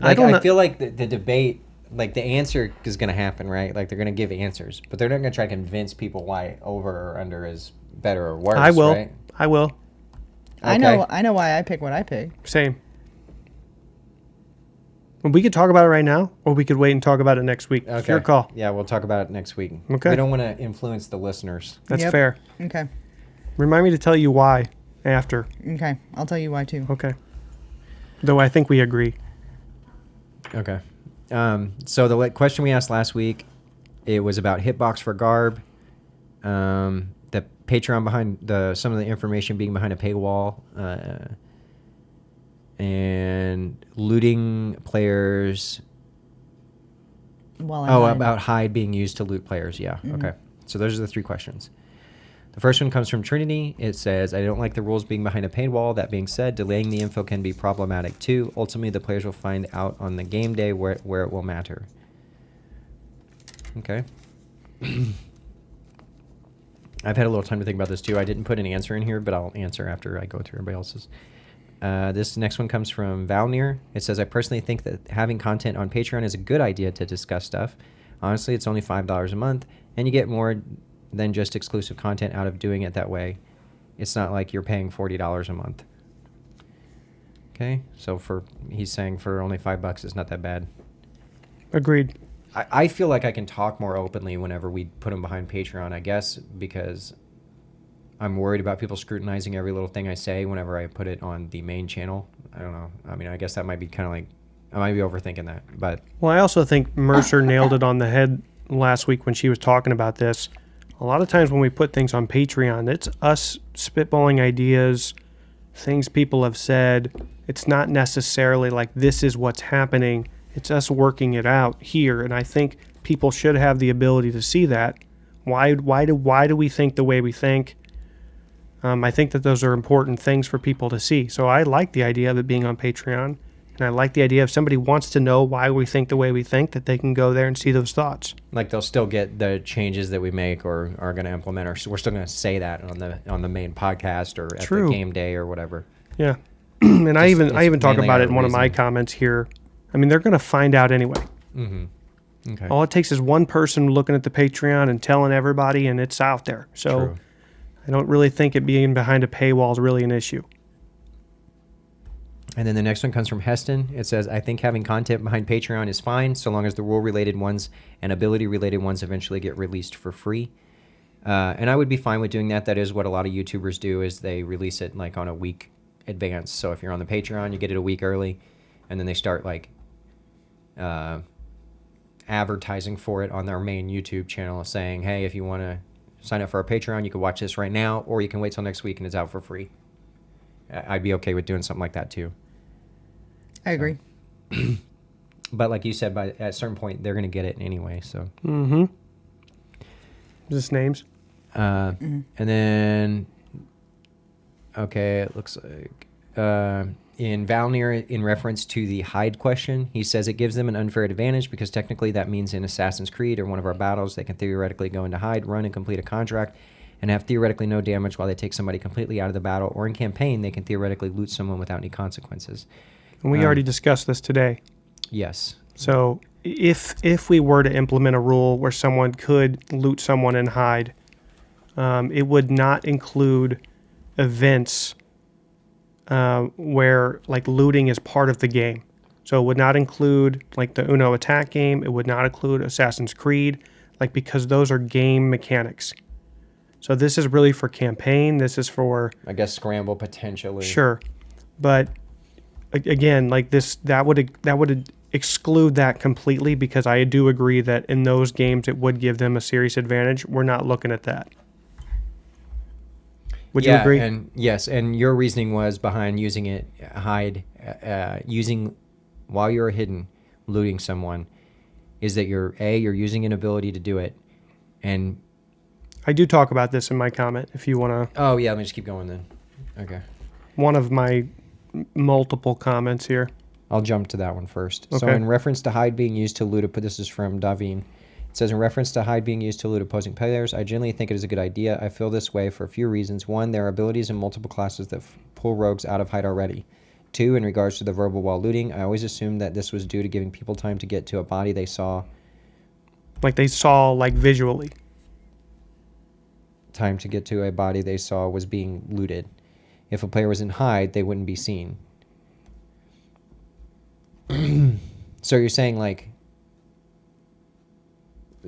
Like, don't I know- feel like the debate, like the answer is going to happen, right? Like they're going to give answers, but they're not going to try to convince people why over or under is better or worse. I will. Right? I will. I know why I pick what I pick. Same. Well, we could talk about it right now, or we could wait and talk about it next week. Okay. It's your call. Yeah, we'll talk about it next week. Okay. We don't want to influence the listeners. That's Yep. fair. Okay. Remind me to tell you why after. Okay. I'll tell you why too. Okay. Though I think we agree. Okay. So the question we asked last week, it was about hitbox for Garb, the Patreon behind some of the information being behind a paywall, and looting players. While Oh, I'm about hide being used to loot players. Yeah. Okay. So those are the 3 questions. The first one comes from Trinity. It says, I don't like the rules being behind a paywall. That being said, delaying the info can be problematic too. Ultimately, the players will find out on the game day where it will matter. Okay. I've had a little time to think about this too. I didn't put an answer in here, but I'll answer after I go through everybody else's. This next one comes from Valnir. It says, I personally think that having content on Patreon is a good idea to discuss stuff. Honestly, it's only $5 a month, and you get more than just exclusive content out of doing it that way. It's not like you're paying $40 a month. Okay, so he's saying for only $5, it's not that bad. Agreed. I feel like I can talk more openly whenever we put them behind Patreon, I guess, because I'm worried about people scrutinizing every little thing I say whenever I put it on the main channel. I don't know. I mean, I guess that might be kind of like, I might be overthinking that, but Well, I also think Mercer nailed it on the head last week when she was talking about this. A lot of times when we put things on Patreon, it's us spitballing ideas, things people have said. It's not necessarily like this is what's happening. It's us working it out here, and I think people should have the ability to see that. Why do we think the way we think? I think that those are important things for people to see. So I like the idea of it being on Patreon, and I like the idea if somebody wants to know why we think the way we think, that they can go there and see those thoughts. like they'll still get the changes that we make or are going to implement, or we're still going to say that on the main podcast or at True. the game day or whatever. Yeah, and I even it's talk mainly about it our in one of my reason. comments here. I mean, they're going to find out anyway. Mm-hmm. Okay. All it takes is one person looking at the Patreon and telling everybody, and it's out there. So True. I don't really think it being behind a paywall is really an issue. And then the next one comes from Heston. It says, I think having content behind Patreon is fine, so long as the rule-related ones and ability-related ones eventually get released for free. And I would be fine with doing that. That is what a lot of YouTubers do, is they release it like on a week advance. So if you're on the Patreon, you get it a week early, and then they start like advertising for it on their main YouTube channel, saying, hey, if you want to sign up for our Patreon, you can watch this right now, or you can wait till next week and it's out for free. I'd be okay with doing something like that too. I agree. But like you said, at a certain point, they're going to get it anyway. So, Mm-hmm. Just names. And then, okay, it looks like in Valnir, in reference to the hide question, he says it gives them an unfair advantage because technically that means in Assassin's Creed or one of our battles, they can theoretically go into hide, run, and complete a contract, and have theoretically no damage while they take somebody completely out of the battle. Or in campaign, they can theoretically loot someone without any consequences. And we already discussed this today. Yes. So if we were to implement a rule where someone could loot someone and hide, it would not include events where like looting is part of the game. So it would not include like the Uno attack game. It would not include Assassin's Creed. like, because those are game mechanics. So this is really for campaign. This is for, I guess, scramble potentially. sure, but again, like that would exclude that completely, because I do agree that in those games it would give them a serious advantage. We're not looking at that. Would you agree? And yes, and your reasoning was behind using it using while you're hidden, looting someone, is that you're using an ability to do it, and I do talk about this in my comment. If you want to. Oh yeah, let me just keep going then. Okay. One of my multiple comments here. I'll jump to that one first. Okay. So in reference to hide being used to loot, this is from Daveen. It says, in reference to hide being used to loot opposing players, I generally think it is a good idea. I feel this way for a few reasons. One, there are abilities in multiple classes that pull rogues out of hide already. Two, in regards to the verbal while looting, I always assumed that this was due to giving people time to get to a body they saw. Like they saw, like, visually. Time to get to a body they saw was being looted. If a player was in hide, they wouldn't be seen. So you're saying, like,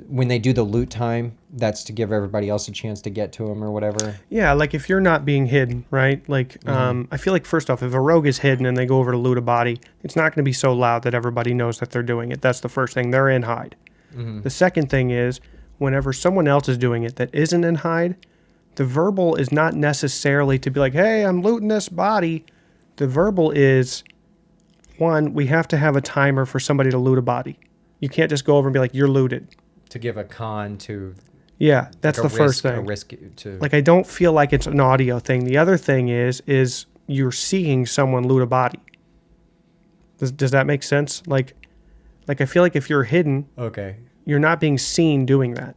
when they do the loot time, that's to give everybody else a chance to get to them or whatever? Yeah, like if you're not being hidden, right? Like, I feel like, first off, if a rogue is hidden and they go over to loot a body, it's not going to be so loud that everybody knows that they're doing it. That's the first thing. They're in hide. The second thing is, whenever someone else is doing it that isn't in hide, the verbal is not necessarily to be like, hey, I'm looting this body. The verbal is, one, we have to have a timer for somebody to loot a body. You can't just go over and be like, you're looted. To give a con to... Yeah, that's the first thing. A risk to... Like, I don't feel like it's an audio thing. The other thing is you're seeing someone loot a body. Does that make sense? Like I feel like if you're hidden, Okay. you're not being seen doing that.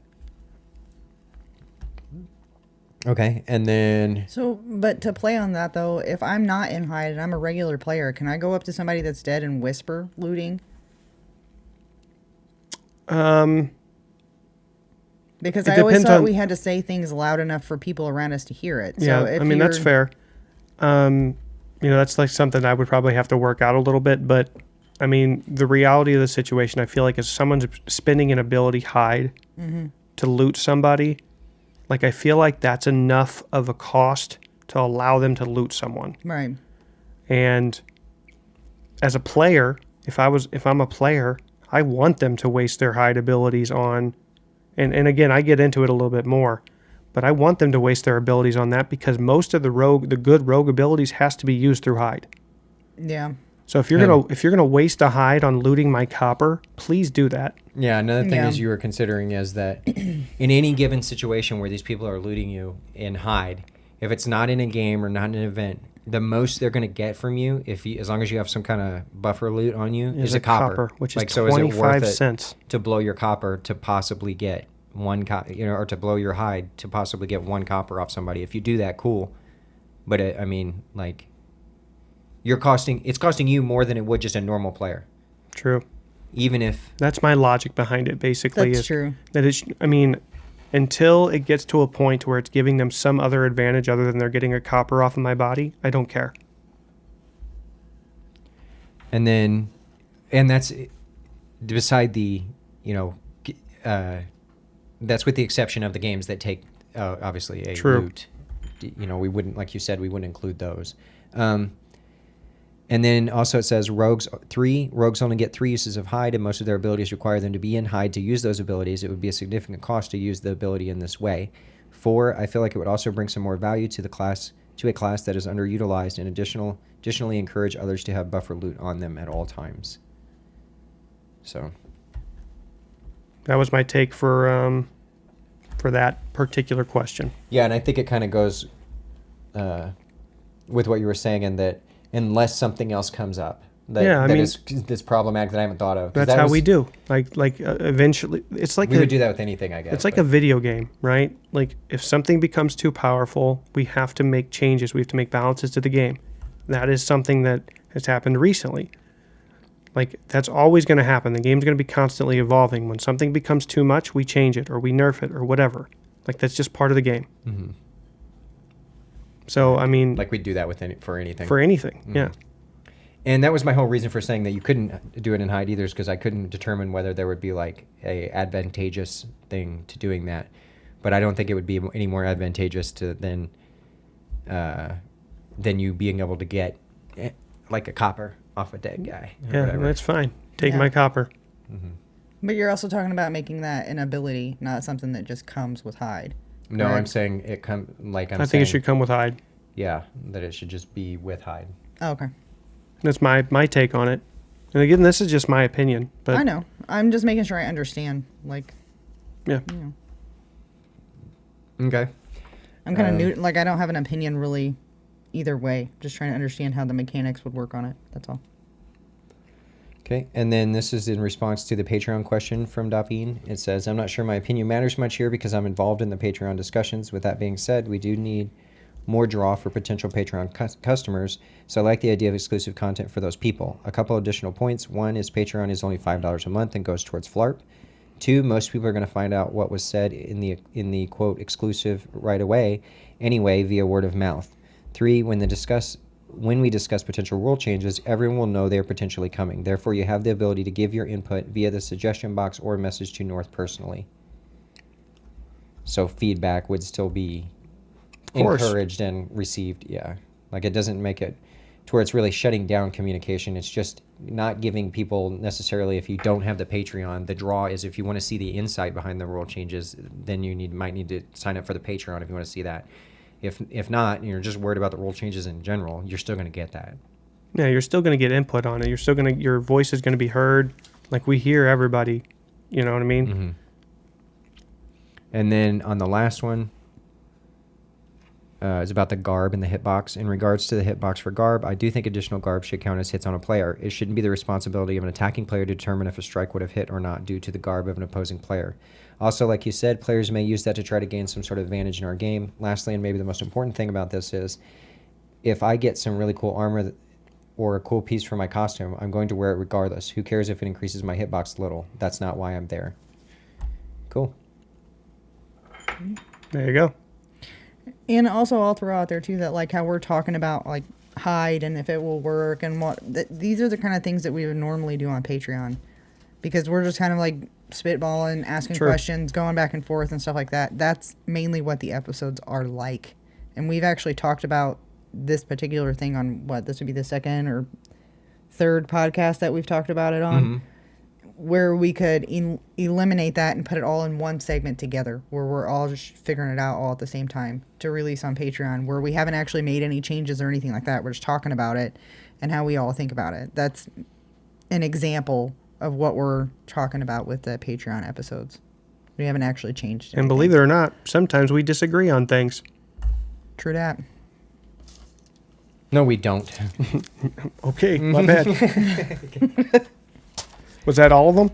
Okay, and then... So, but to play on that, though, if I'm not in hide and I'm a regular player, can I go up to somebody that's dead and whisper looting? Because I always thought we had to say things loud enough for people around us to hear it. Yeah, So if I mean, that's fair. That's like something I would probably have to work out a little bit. But, I mean, the reality of the situation, I feel like if someone's spending an ability hide to loot somebody, like, I feel like that's enough of a cost to allow them to loot someone. Right. And as a player, if I'm a player, I want them to waste their hide abilities on, and again, I get into it a little bit more, but I want them to waste their abilities on that, because most of the good rogue abilities has to be used through hide. Yeah. So if you're gonna waste a hide on looting my copper, please do that. Yeah, another thing is you were considering is that in any given situation where these people are looting you in hide, if it's not in a game or not in an event, the most they're going to get from you, as long as you have some kind of buffer loot on you, is a copper, which is like, 25 cents to blow your copper to possibly get one or to blow your hide to possibly get one copper off somebody. If you do that, cool. But I mean, like, it's costing you more than it would just a normal player. True. Even if that's my logic behind it, basically. That's true. That is, I mean, until it gets to a point where it's giving them some other advantage other than they're getting a copper off of my body, I don't care. And that's beside the, that's with the exception of the games that take, obviously, a loot. We wouldn't, like you said, we wouldn't include those. And then also it says rogues only get 3 uses of hide, and most of their abilities require them to be in hide to use those abilities. It would be a significant cost to use the ability in this way. 4, I feel like it would also bring some more value to a class that is underutilized, and additionally encourage others to have buffer loot on them at all times. So that was my take for that particular question. Yeah, and I think it kind of goes with what you were saying, in that unless something else comes up that is problematic that I haven't thought of. That's how we do. Like eventually, it's like we would do that with anything, I guess. It's like a video game, right? Like, if something becomes too powerful, we have to make changes. We have to make balances to the game. That is something that has happened recently. Like, that's always going to happen. The game's going to be constantly evolving. When something becomes too much, we change it or we nerf it or whatever. Like, that's just part of the game. Mm-hmm. So, I mean... Like, we'd do that with for anything. For anything, yeah. And that was my whole reason for saying that you couldn't do it in hide either, is because I couldn't determine whether there would be like a advantageous thing to doing that. But I don't think it would be any more advantageous than you being able to get like a copper off a dead guy. Yeah, whatever. that's fine. Take Yeah. my copper. Mm-hmm. But you're also talking about making that an ability, not something that just comes with hide. No, Correct? I'm saying it I think it should come with hide. Yeah, that it should just be with hide. Oh, okay. That's my take on it. And again, this is just my opinion. But I know. I'm just making sure I understand. Like, yeah. you know, Okay. I'm kind of new. Like, I don't have an opinion really either way. Just trying to understand how the mechanics would work on it. That's all. Okay, and then this is in response to the Patreon question from Daveen. It says, I'm not sure my opinion matters much here because I'm involved in the Patreon discussions. With that being said, we do need more draw for potential Patreon customers, so I like the idea of exclusive content for those people. A couple additional points. One is Patreon is only $5 a month and goes towards Phlarp. 2, most people are going to find out what was said in the quote exclusive right away anyway via word of mouth. 3, when we discuss potential rule changes, everyone will know they are potentially coming. Therefore, you have the ability to give your input via the suggestion box or message to North personally. So feedback would still be encouraged and received. Yeah, like it doesn't make it to where it's really shutting down communication. It's just not giving people necessarily, if you don't have the Patreon, the draw is if you want to see the insight behind the rule changes, then you might need to sign up for the Patreon if you want to see that. If not, and you're just worried about the rule changes in general, you're still going to get that. Yeah, you're still going to get input on it. Your voice is going to be heard. Like we hear everybody. You know what I mean? Mm-hmm. And then on the last one, is about the garb and the hitbox. In regards to the hitbox for garb, I do think additional garb should count as hits on a player. It shouldn't be the responsibility of an attacking player to determine if a strike would have hit or not due to the garb of an opposing player. Also, like you said, players may use that to try to gain some sort of advantage in our game. Lastly, and maybe the most important thing about this is, if I get some really cool armor or a cool piece for my costume, I'm going to wear it regardless. Who cares if it increases my hitbox a little? That's not why I'm there. Cool. There you go. And also, I'll throw out there too that like how we're talking about like hide and if it will work and what these are the kind of things that we would normally do on Patreon, because we're just kind of like spitballing, asking questions, going back and forth and stuff like that. That's mainly what the episodes are like. And we've actually talked about this particular thing on this would be the second or third podcast that we've talked about it on, where we could eliminate that and put it all in one segment together, where we're all just figuring it out all at the same time to release on Patreon, where we haven't actually made any changes or anything like that. We're just talking about it and how we all think about it. That's an example of what we're talking about with the Patreon episodes. We haven't actually changed anything. And believe it or not, sometimes we disagree on things. True that. No, we don't. Okay, my bad. Was that all of them?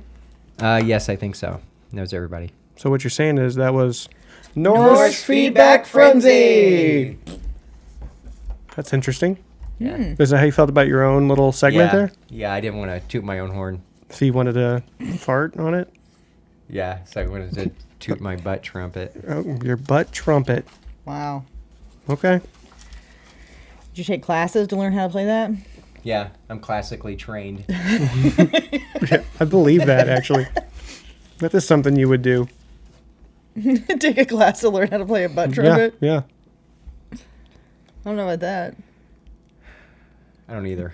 Yes, I think so. That was everybody. So what you're saying is that was Norse Feedback Frenzy! That's interesting. Yeah. Is that how you felt about your own little segment there? Yeah, I didn't want to toot my own horn. So you wanted to fart on it? Yeah, so I wanted to toot my butt trumpet. Oh, your butt trumpet. Wow. Okay. Did you take classes to learn how to play that? Yeah, I'm classically trained. Yeah, I believe that, actually. That is something you would do. Take a class to learn how to play a butt trumpet? Yeah. I don't know about that. I don't either.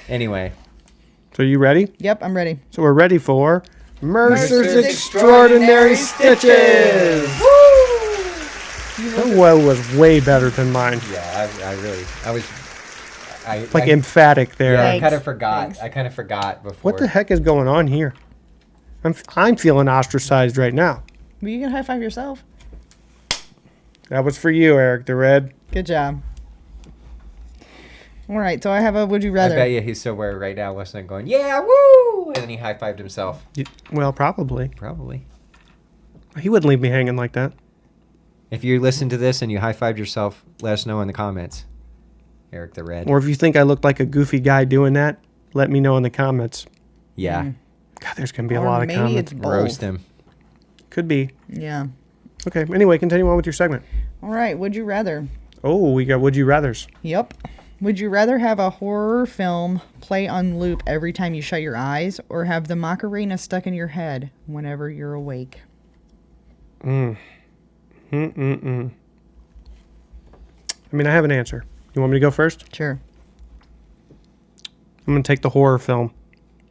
Anyway. So you ready? Yep, I'm ready. So we're ready for Mercer's Mercer's Extraordinary Stitches! That well was way better than mine. Yeah, I Like emphatic there. Yeah, I Thanks. kind of forgot. Thanks. I kind of forgot before. What the heck is going on here? I'm feeling ostracized right now. Well, you can high five yourself. That was for you, Eric the Red. Good job. All right, so I have a would you I rather. bet you he's somewhere right now listening going, yeah, woo! And then he high-fived himself. Well, probably. Probably. He wouldn't leave me hanging like that. If you listen to this and you high-fived yourself, let us know in the comments. Erik the Red. Or if you think I look like a goofy guy doing that, let me know in the comments. Yeah. God, there's going to be a Or lot of maybe comments. it's both. Roast him. Could be. Yeah. Okay, anyway, continue on with your segment. All right, would you rather? Oh, we got Would You Rathers. Yep. Would you rather have a horror film play on loop every time you shut your eyes, or have the Macarena stuck in your head whenever you're awake? I mean, I have an answer. You want me to go first? Sure. I'm going to take the horror film.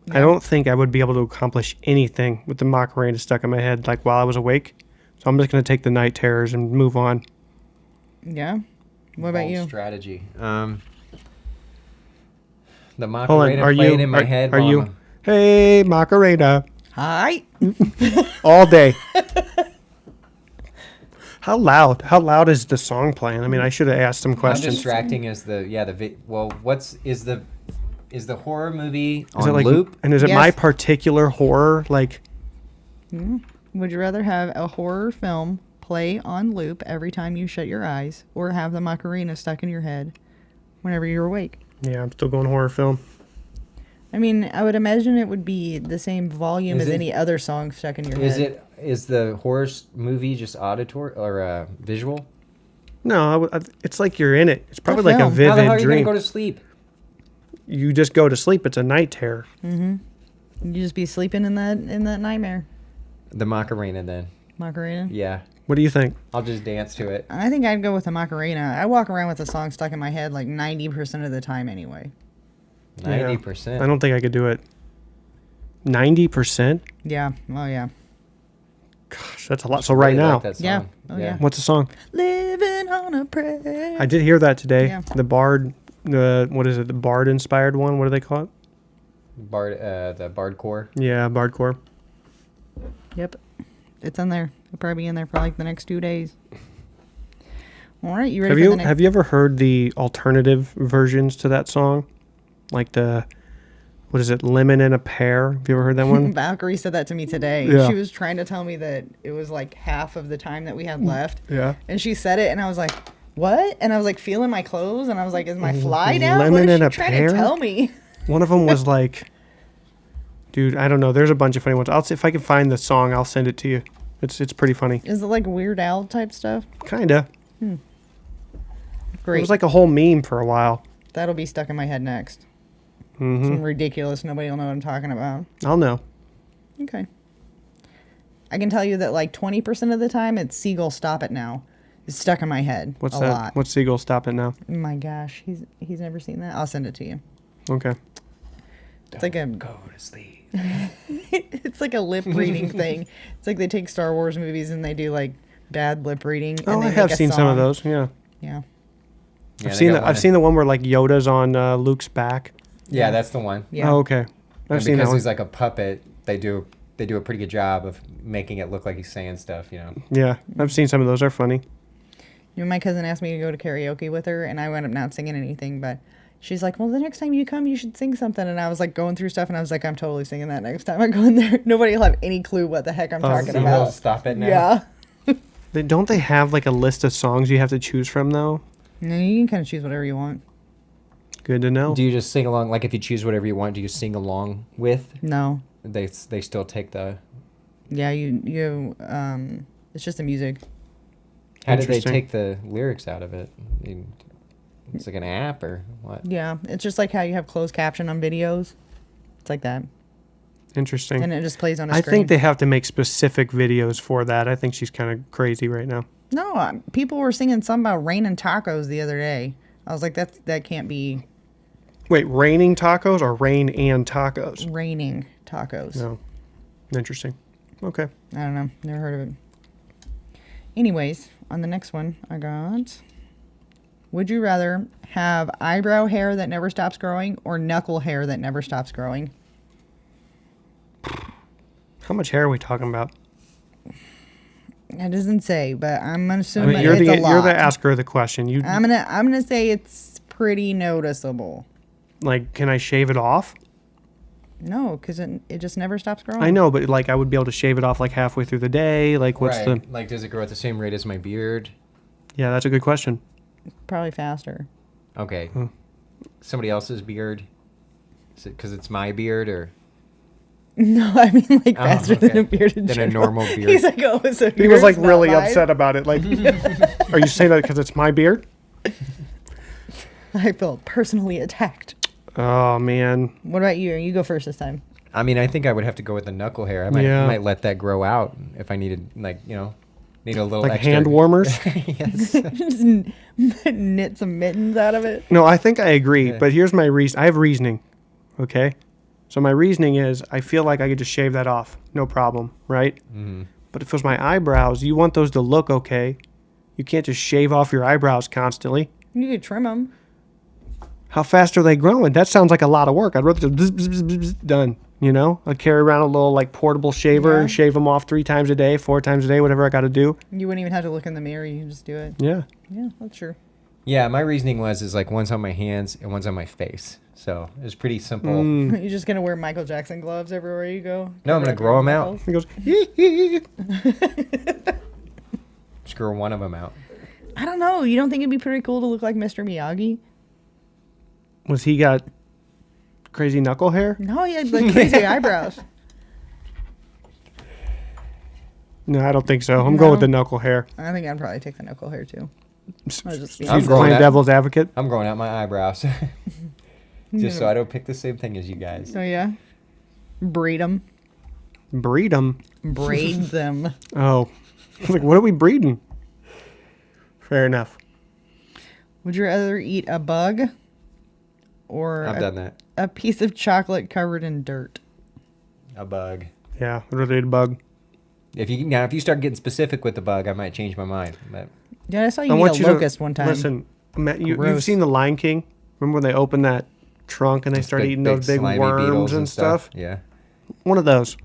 Yeah. I don't think I would be able to accomplish anything with the Macarena stuck in my head like while I was awake. So I'm just going to take the night terrors and move on. Yeah. What about you? Strategy. The Hold on. Macarena playing in my head. Are you? Hey, Macarena. Hi. All day. How loud? How loud is the song playing? I mean, I should have asked some How questions. distracting is the is the horror movie Is it on like loop? And is it Yes. my particular horror? Like, Would you rather have a horror film play on loop every time you shut your eyes, or have the Macarena stuck in your head whenever you're awake? yeah, I'm still going horror film. I mean, I would imagine it would be the same volume Is as it- any other song stuck in your head. Is the horror movie just auditory or visual? No, it's like you're in it. It's probably What like a film? vivid How the hell are you dream. gonna go to sleep? You just go to sleep. It's a night terror. You just be sleeping in that nightmare. The Macarena then. Macarena. Yeah, What do you think? I'll just dance to it. I think I'd go with the Macarena. I walk around with the song stuck in my head like 90% of the time anyway. 90%. I don't think I could do it. 90%? Yeah. Oh yeah. Gosh, that's a lot. So right Really now, like that song. Yeah. Oh, yeah. what's the song? Living on a prayer. I did hear that today. Yeah. The Bard, what is it? The Bard inspired one. What do they call it? The Bardcore. Yeah, Bardcore. Yep. It's in there. It'll probably be in there for like the next 2 days. All right, you ready Have for you the next? have you ever heard the alternative versions to that song? Like what is it? Lemon and a Pear. Have you ever heard that one? Valkyrie said that to me today. Yeah. She was trying to tell me that it was like half of the time that we had left. Yeah. And she said it, and I was like, what? And I was like feeling my clothes, and I was like, is my fly down? Lemon What is and she a trying pear? to tell me? One of them was like, dude, I don't know. There's a bunch of funny ones. I'll see if I can find the song. I'll send it to you. It's pretty funny. Is it like Weird Al type stuff? Kinda. Great. It was like a whole meme for a while. That'll be stuck in my head next. Mm-hmm. Some ridiculous. Nobody will know what I'm talking about. I'll know. Okay. I can tell you that like 20% of the time, it's Seagull Stop It Now. It's stuck in my head What's a that? lot. What's Seagull? Stop it now. Oh my gosh, he's never seen that. I'll send it to you. Okay. It's like a Go to sleep. it's like a lip reading thing. It's like they take Star Wars movies and they do like bad lip reading. Oh, and they I have make a seen some of song. those. Yeah. Yeah. Yeah, I've they seen got that. one I've seen the one where like Yoda's on Luke's back. Yeah, that's the one. Yeah. Oh, okay. I've And seen that because one. he's like a puppet, they do a pretty good job of making it look like he's saying stuff, you know. Yeah, I've seen some of those. They're funny. You know, my cousin asked me to go to karaoke with her, and I wound up not singing anything, but she's like, well, the next time you come, you should sing something. And I was like going through stuff, and I was like, I'm totally singing that next time I go in there. Nobody will have any clue what the heck I'm talking Seagull, about. Stop it now. Yeah. Don't they have like a list of songs you have to choose from though? No, you can kind of choose whatever you want. Good to know. Do you just sing along? Like if you choose whatever you want, do you sing along with? No. They still take the. Yeah, you it's just the music. How did they Interesting. take the lyrics out of it? I mean, it's like an app or what? Yeah, it's just like how you have closed caption on videos. It's like that. Interesting. And it just plays on a I screen. think they have to make specific videos for that. I think she's kind of crazy right now. No, people were singing something about rain and tacos the other day. I was like, that can't be Wait, raining tacos or rain and tacos? raining tacos. No. Interesting. Okay. I don't know. Never heard of it. Anyways, on the next one, I got... Would you rather have eyebrow hair that never stops growing or knuckle hair that never stops growing? How much hair are we talking about? It doesn't say, but I'm I assuming mean, you're it's a lot. you're the asker of the question. You I'm gonna say it's pretty noticeable. like, can I shave it off? No, because it just never stops growing. I know, but like, I would be able to shave it off like halfway through the day. Like, what's the? Like, does it grow at the same rate as my beard? Yeah, that's a good question. Probably faster. Okay. Somebody else's beard? Is it because it's my beard or? No, I mean like Oh, faster than okay. a beard in Than a general. normal beard. He's like, oh, so He was like yours, not really mine? upset about it. Like, are you saying that because it's my beard? I felt personally attacked. Oh man. What about you? You go first this time. I mean, I think I would have to go with the knuckle hair. I might let that grow out if I needed, like, need a little Like extra. hand warmers? Yes. Just knit some mittens out of it. No, I think I agree, Yeah. but here's my reason. I have reasoning. Okay? So my reasoning is I feel like I could just shave that off. No problem, right? Mhm. But if it was my eyebrows, you want those to look okay. You can't just shave off your eyebrows constantly. You could trim them. How fast are they growing? That sounds like a lot of work. I'd rather just done. I'd carry around a little like portable shaver and shave them off 3 times a day, 4 times a day, whatever I got to do. You wouldn't even have to look in the mirror. You can just do it. Yeah. Yeah, that's true. Yeah, my reasoning is like one's on my hands and one's on my face. So it was pretty simple. You're just going to wear Michael Jackson gloves everywhere you go? No, I'm going to grow them out. He goes, Just grow one of them out. I don't know. You don't think it'd be pretty cool to look like Mr. Miyagi? was he got crazy knuckle hair? No, he had like crazy eyebrows. No, I don't think so. I'm going with the knuckle hair. I think I'd probably take the knuckle hair too. I'll just be I'm She's growing playing out- devil's advocate. I'm growing out my eyebrows. Just so I don't pick the same thing as you guys. Oh, yeah? Breed them. Breed them. Braid them. Oh. I was like, what are we breeding? Fair enough. Would you rather eat a bug or I've done that. a piece of chocolate covered in dirt? A bug. Yeah, I'd rather eat a bug. If you start getting specific with the bug, I might change my mind. But Yeah, I saw you I want eat you a to locust one time. Listen, Matt, you've Gross. seen The Lion King? Remember when they opened that trunk and they started eating those big slimy worms beetles and stuff? Yeah. One of those.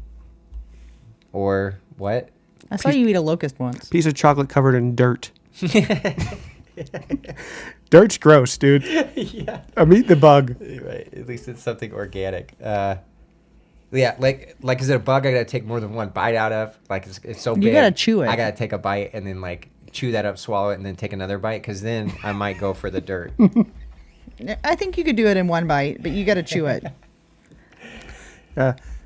Or what? I saw you eat a locust once. Piece of chocolate covered in dirt. Dirt's gross, dude. Yeah. I'm eating the bug. Right. At least it's something organic. Yeah, like is it a bug I gotta take more than one bite out of? Like it's so big. You gotta chew it. I gotta take a bite and then like chew that up, swallow it, and then take another bite. Because then I might go for the dirt. I think you could do it in one bite, but you got to chew it.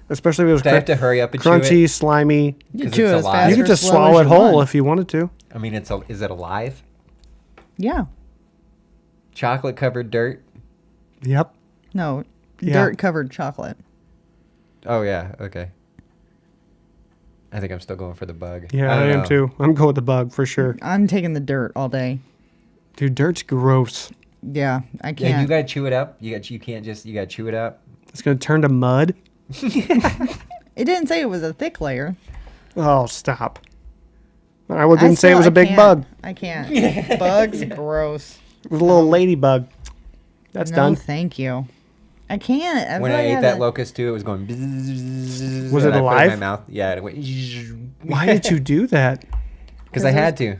Especially if it was Do I have to hurry up and chew crunchy, it? slimy. You 'Cause chew it's it as alive. fast You or could just slow swallow as it you whole want. if you wanted to. I mean, is it alive? Yeah. Chocolate covered dirt. Yep. No, Yeah. dirt covered chocolate. Oh yeah. Okay. I think I'm still going for the bug. Yeah, I don't am know. too. I'm going with the bug for sure. I'm taking the dirt all day. Dude, dirt's gross. Yeah, I Yeah, can't. you gotta chew it up. You gotta chew it up. It's going to turn to mud. It didn't say it was a thick layer. Oh, stop. I didn't say it was a big bug. I can't. Bugs, gross. It was a little ladybug. That's no, done. thank you. I can't. I When feel I like ate have that a- locust too, it was going. Bzzz, Was and it I put in alive? my mouth. Yeah, it went. Why did you do that? Because I had to.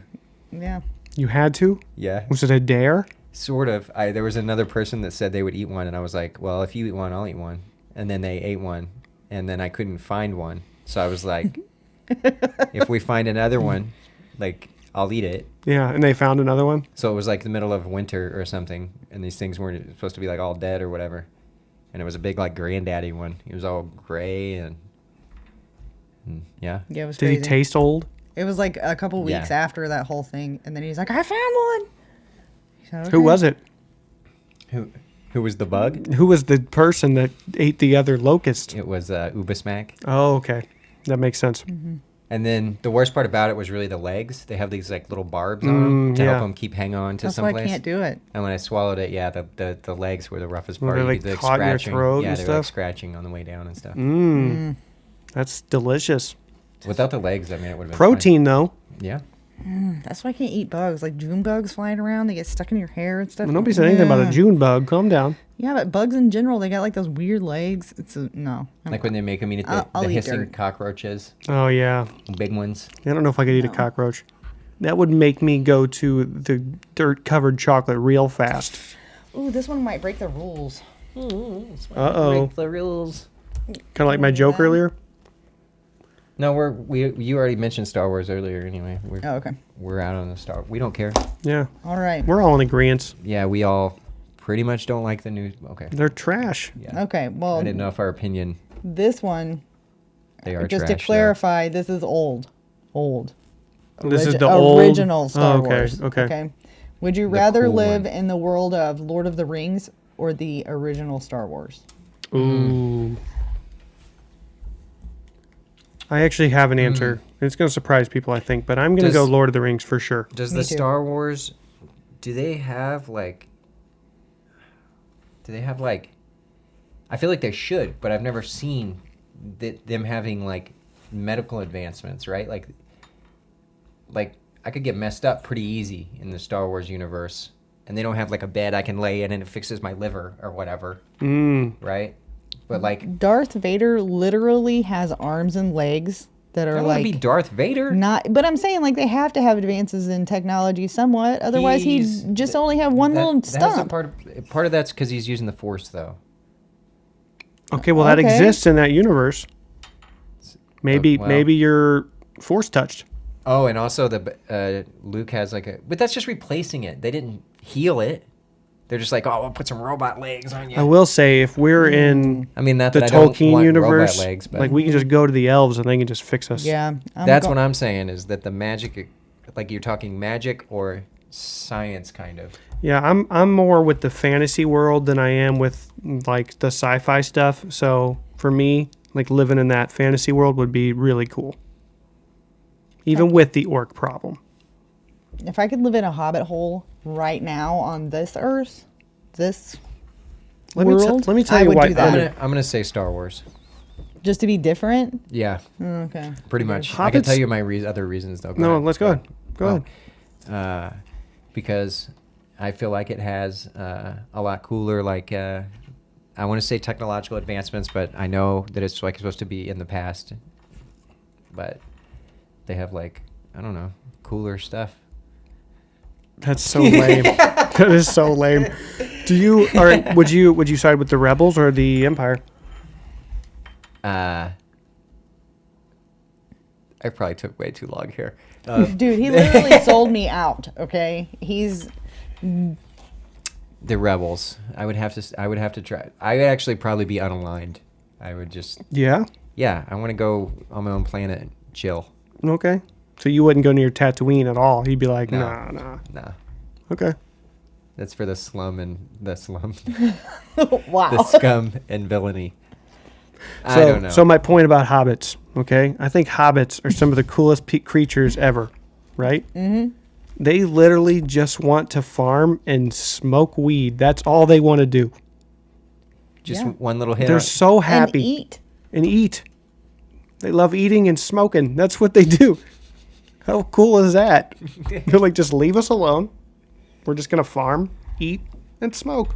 Yeah. You had to? Yeah, Was it a dare? sort of. There was another person that said they would eat one, and I was like, well, if you eat one, I'll eat one. And then they ate one, and then I couldn't find one, so I was like, if we find another one, like I'll eat it. Yeah, and they found another one? So it was like the middle of winter or something, and these things weren't supposed to be like all dead or whatever. And it was a big like granddaddy one. He was all gray and yeah. Yeah, it was Did crazy. he taste old? It was like a couple weeks Yeah. after that whole thing, and then he's like, "I found one." He said, Who "Okay." was it? Who was the bug? Who was the person that ate the other locust? It was Ubismac. Oh, okay. That makes sense. And then the worst part about it was really the legs. They have these like little barbs on them to yeah. help them keep hanging on to That's why someplace. I can't do it. And when I swallowed it, yeah, the legs were the roughest Were part. they, You like, could, caught in your scratching. throat Yeah, and they were like stuff? scratching on the way down and stuff. That's delicious. Without the legs, I mean, it would have been Protein, though. fine. Yeah. That's why I can't eat bugs. Like June bugs flying around, they get stuck in your hair and stuff. Well, nobody said anything about a June bug. Calm down. Yeah, but bugs in general, they got like those weird legs. It's no. Like when they make them eat I'll the eat hissing dirt. cockroaches, Oh, yeah. big ones. I don't know if I could eat a No. cockroach. That would make me go to the dirt-covered chocolate real fast. Ooh, this one might break the rules. Uh-oh. Break the rules. Kind of like my joke Yeah. earlier. No, you already mentioned Star Wars earlier. Anyway, Oh, okay. we're out on the Star. We don't care. Yeah. All right. We're all in agreement. Yeah, we all pretty much don't like the new. Okay. They're trash. Yeah. Okay. I Well, didn't know if our opinion. this one, They are just trash. to clarify, this is old. Old. This is Origi- the old- original Star Oh, okay, Wars. okay. Would you rather cool live one. in the world of Lord of the Rings or the original Star Wars? Ooh. I actually have an answer. It's going to surprise people, I think, but I'm going to go Lord of the Rings for sure. Does Me the too. Star Wars, do they have like, I feel like they should, but I've never seen them having like medical advancements, right? Like I could get messed up pretty easy in the Star Wars universe, and they don't have like a bed I can lay in and it fixes my liver or whatever, right? But like, Darth Vader literally has arms and legs that I are don't want to be like Darth Vader. not. But I'm saying like they have to have advances in technology somewhat. Otherwise, He's- he'd just only have one little That has a stump. part of that's because he's using the Force, though. Okay, well, that Okay. exists in that universe. Maybe well. maybe you're force touched. Oh, and also Luke has like but that's just replacing it. They didn't heal it. They're just like, oh, we'll put some robot legs on you. I will say, if we're in I mean, not the that I don't Tolkien want universe, robot legs, but like we can just go to the elves and they can just fix us. Yeah, that's what I'm saying is that the magic, like you're talking magic or science kind of. Yeah, I'm more with the fantasy world than I am with like the sci-fi stuff. So for me, like living in that fantasy world would be really cool. Even with the orc problem. If I could live in a hobbit hole right now on this earth, this Let me world, tell I you would why do I'm that. gonna say Star Wars. Just to be different. Yeah, Okay. pretty much. I can Hobbits- tell you my other reasons though. No, let's go ahead. Go ahead. Because I feel like it has a lot cooler, like I want to say technological advancements, but I know that it's like supposed to be in the past. But they have like, I don't know, cooler stuff. That's so lame. That is so lame. Would you side with the rebels or the Empire? I probably took way too long here. Dude, he literally sold me out. Okay, he's The rebels. I would have to try. I would actually probably be unaligned. I would just, Yeah. yeah, I want to go on my own planet and chill. Okay. So you wouldn't go near Tatooine at all. You'd be like, No. nah. Nah, Okay. that's for the slum, wow. the scum and villainy. I don't know. So my point about hobbits, okay? I think hobbits are some of the coolest creatures ever, right? Mm-hmm. They literally just want to farm and smoke weed. That's all they want to do. Just Yeah. one little hit. They're on- so happy. And eat. And eat. They love eating and smoking. That's what they do. How cool is that? They're like, just leave us alone. We're just going to farm, eat, and smoke.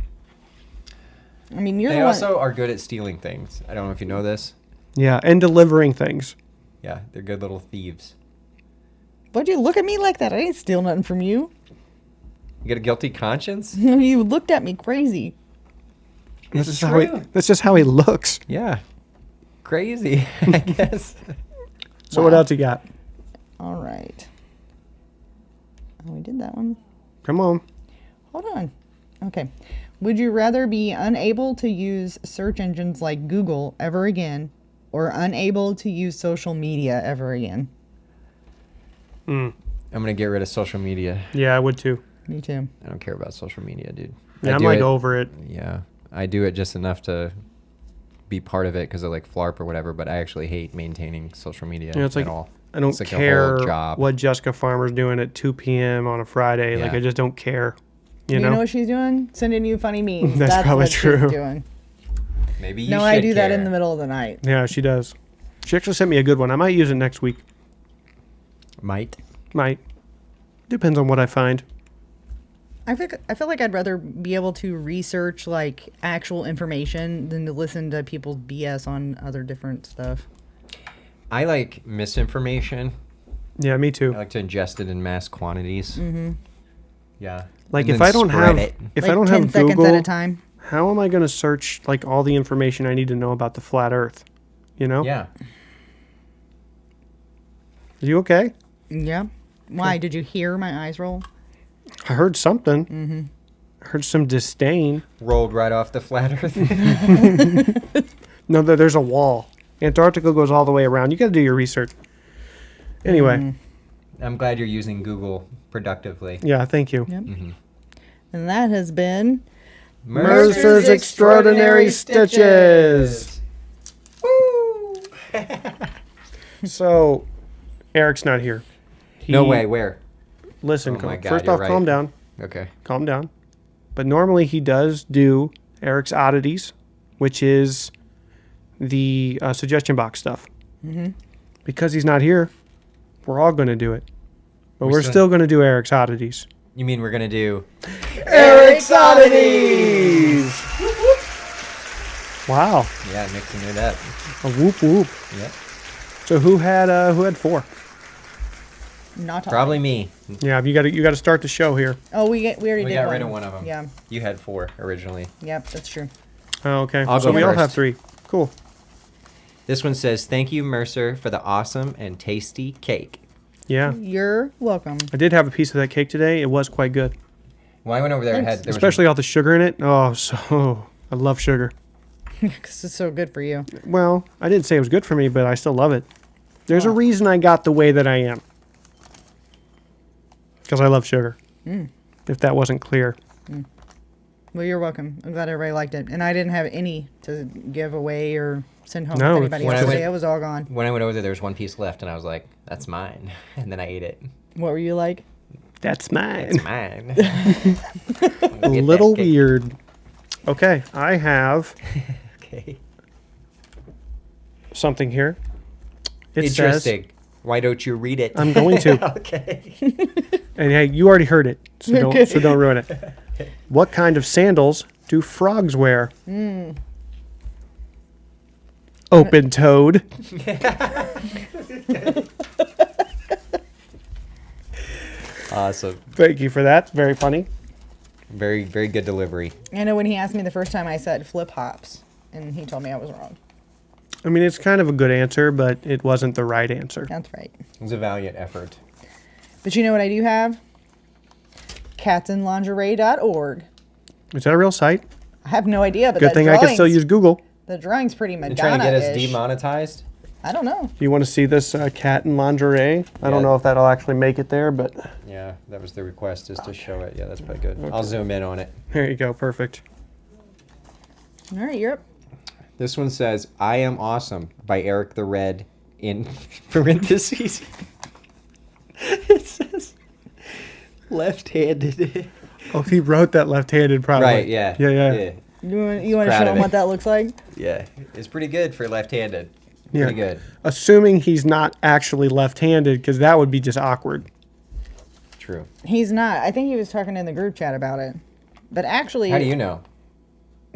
I mean, you're They the one. also are good at stealing things. I don't know if you know this. Yeah, and delivering things. Yeah, they're good little thieves. Why'd you look at me like that? I didn't steal nothing from you. You get a guilty conscience? You looked at me crazy. That's It's just how he, true. that's just how he looks. Yeah. Crazy, I guess. So what else you got? All right. Oh, we did that one. Come on. Hold on. Okay. Would you rather be unable to use search engines like Google ever again or unable to use social media ever again? I'm going to get rid of social media. Yeah, I would too. Me too. I don't care about social media, dude. Yeah, I'm do like it- over it. Yeah. I do it just enough to be part of it because of like Phlarp or whatever, but I actually hate maintaining social media Yeah, it's like at all. I don't It's like a whole care job. what Jessica Farmer's doing at 2 p.m. on a Friday. Like Yeah. I just don't care. You You know? know what she's doing? Sending you funny memes. That's probably what true. She's doing. Maybe you No, should I do that care. in the middle of the night. Yeah, she does. She actually sent me a good one. I might use it next week. Might. Might. Depends on what I find. I feel like I'd rather be able to research like actual information than to listen to people's BS on other different stuff. I like misinformation. Yeah, me too. I like to ingest it in mass quantities. Mm-hmm. Yeah. Like And if then I don't spread have it. if like I don't 10 have seconds Google, at a time. how am I going to search like all the information I need to know about the flat Earth? You know? Yeah. Are you okay? Yeah. Why? Did you hear my eyes roll? I heard something. Mm-hmm. I heard some disdain. Rolled right off the flat earth. No, there's a wall. Antarctica goes all the way around. You got to do your research. Anyway, I'm glad you're using Google productively. Yeah, thank you. Yep. And that has been Mercer's Extraordinary Stitches. Woo! So, Eric's not here. No way, where? Listen, Oh my God, first you're off, right. calm down. Okay. Calm down. But normally he does do Eric's Oddities, which is the suggestion box stuff. Mm-hmm. Because he's not here, we're all going to do it. But We're we're still- still going to do Eric's Oddities. You mean we're going to do... Eric's Oddities! Wow. Yeah, mixing it up. A whoop whoop. Yep. So who had 4? not Probably me. Yeah, you got to start the show here. Oh, we already We did got one. rid of one of them. Yeah. You had 4 originally. Yep, that's true. Oh, okay. I'll so go we all first. have 3. Cool. This one says, thank you, Mercer, for the awesome and tasty cake. Yeah. You're welcome. I did have a piece of that cake today. It was quite good. When I went over there, Thanks. there was Especially all the sugar in it. Oh, so I love sugar. Because it's so good for you. Well, I didn't say it was good for me, but I still love it. There's a Wow. reason I got the way that I am. Because I love sugar. If that wasn't clear. Well, you're welcome. I'm glad everybody liked it. And I didn't have any to give away or send home No, to anybody when else. I went- It was all gone. When I went over there was one piece left, and I was like, that's mine. And then I ate it. What were you like? That's mine. It's mine. A little weird. Okay, I have Okay. something here. It says, Interesting. Why don't you read it? I'm going to. Okay. And hey, you already heard it, so Okay. don't ruin it. What kind of sandals do frogs wear? Open-toed. Awesome. Thank you for that. Very funny. Very, very good delivery. I know when he asked me the first time, I said flip hops. And he told me I was wrong. I mean, it's kind of a good answer, but it wasn't the right answer. That's right. It was a valiant effort. But you know what I do have? Catsandlingerie.org. Is that a real site? I have no idea, but Good thing I can still use Google. The drawing's pretty You trying to get us Madonna-ish. demonetized? I don't know. You want to see this cat in lingerie? I don't Yeah. know if that'll actually make it there, but Yeah, that was the request, is to show it. Yeah, that's pretty good. I'll zoom in on it. there you go. Perfect. All right, you're up. This one says, I am awesome by Erik the Red in parentheses. It says left-handed. Oh, he wrote that left-handed probably. Right, yeah. Yeah. You want to Proud show of him it. what that looks like? Yeah, it's pretty good for left-handed. Yeah. Pretty good. Assuming he's not actually left-handed, because that would be just awkward. True. He's not. I think he was talking in the group chat about it. But actually, How do you know?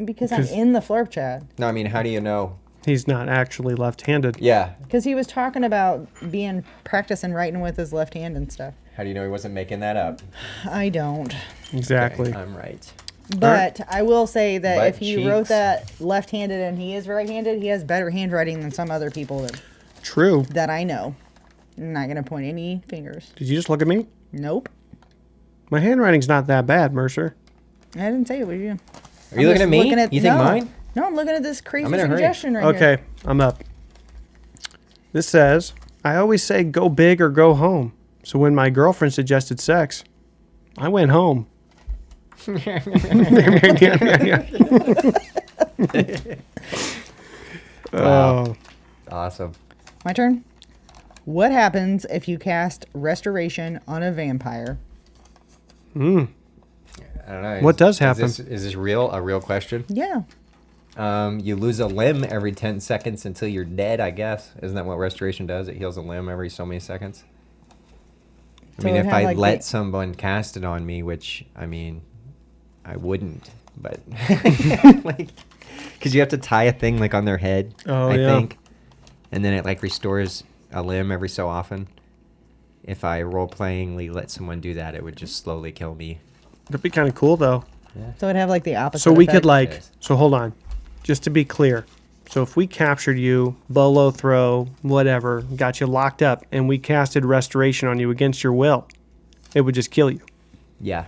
because I'm Because- in the Phlarp chat. No, I mean, how do you know? He's not actually left-handed. Yeah. Because he was talking about being practicing writing with his left hand and stuff. How do you know he wasn't making that up? I don't. Exactly. Okay, I'm right. But I will say that Butt if he wrote cheeks. that left-handed and he is right-handed, he has better handwriting than some other people True. that I know. I'm not gonna point any fingers. Did you just look at me? Nope. My handwriting's not that bad, Mercer. I didn't say it was you. Are you looking at me? You think no. mine? No, I'm looking at this crazy I'm in a hurry. suggestion right Okay, here. I'm up. This says, I always say go big or go home. So when my girlfriend suggested sex, I went home. Wow. Oh, Awesome. My turn. What happens if you cast Restoration on a vampire? I don't know. What does happen? Is this real? A real question? Yeah. You lose a limb every 10 seconds until you're dead, I guess. Isn't that what restoration does? It heals a limb every so many seconds. I So mean, it if had, I like, let the- someone cast it on me, which, I mean, I wouldn't, but like, because you have to tie a thing like on their head, Oh, I yeah. think, and then it like restores a limb every so often. If I role-playingly let someone do that, it would just slowly kill me. that'd be kind of cool, though. So it'd have like the opposite. So we could effect. like, Yes. so hold on, just to be clear. So if we captured you, bolo throw, whatever, got you locked up, and we casted restoration on you against your will, it would just kill you. Yeah.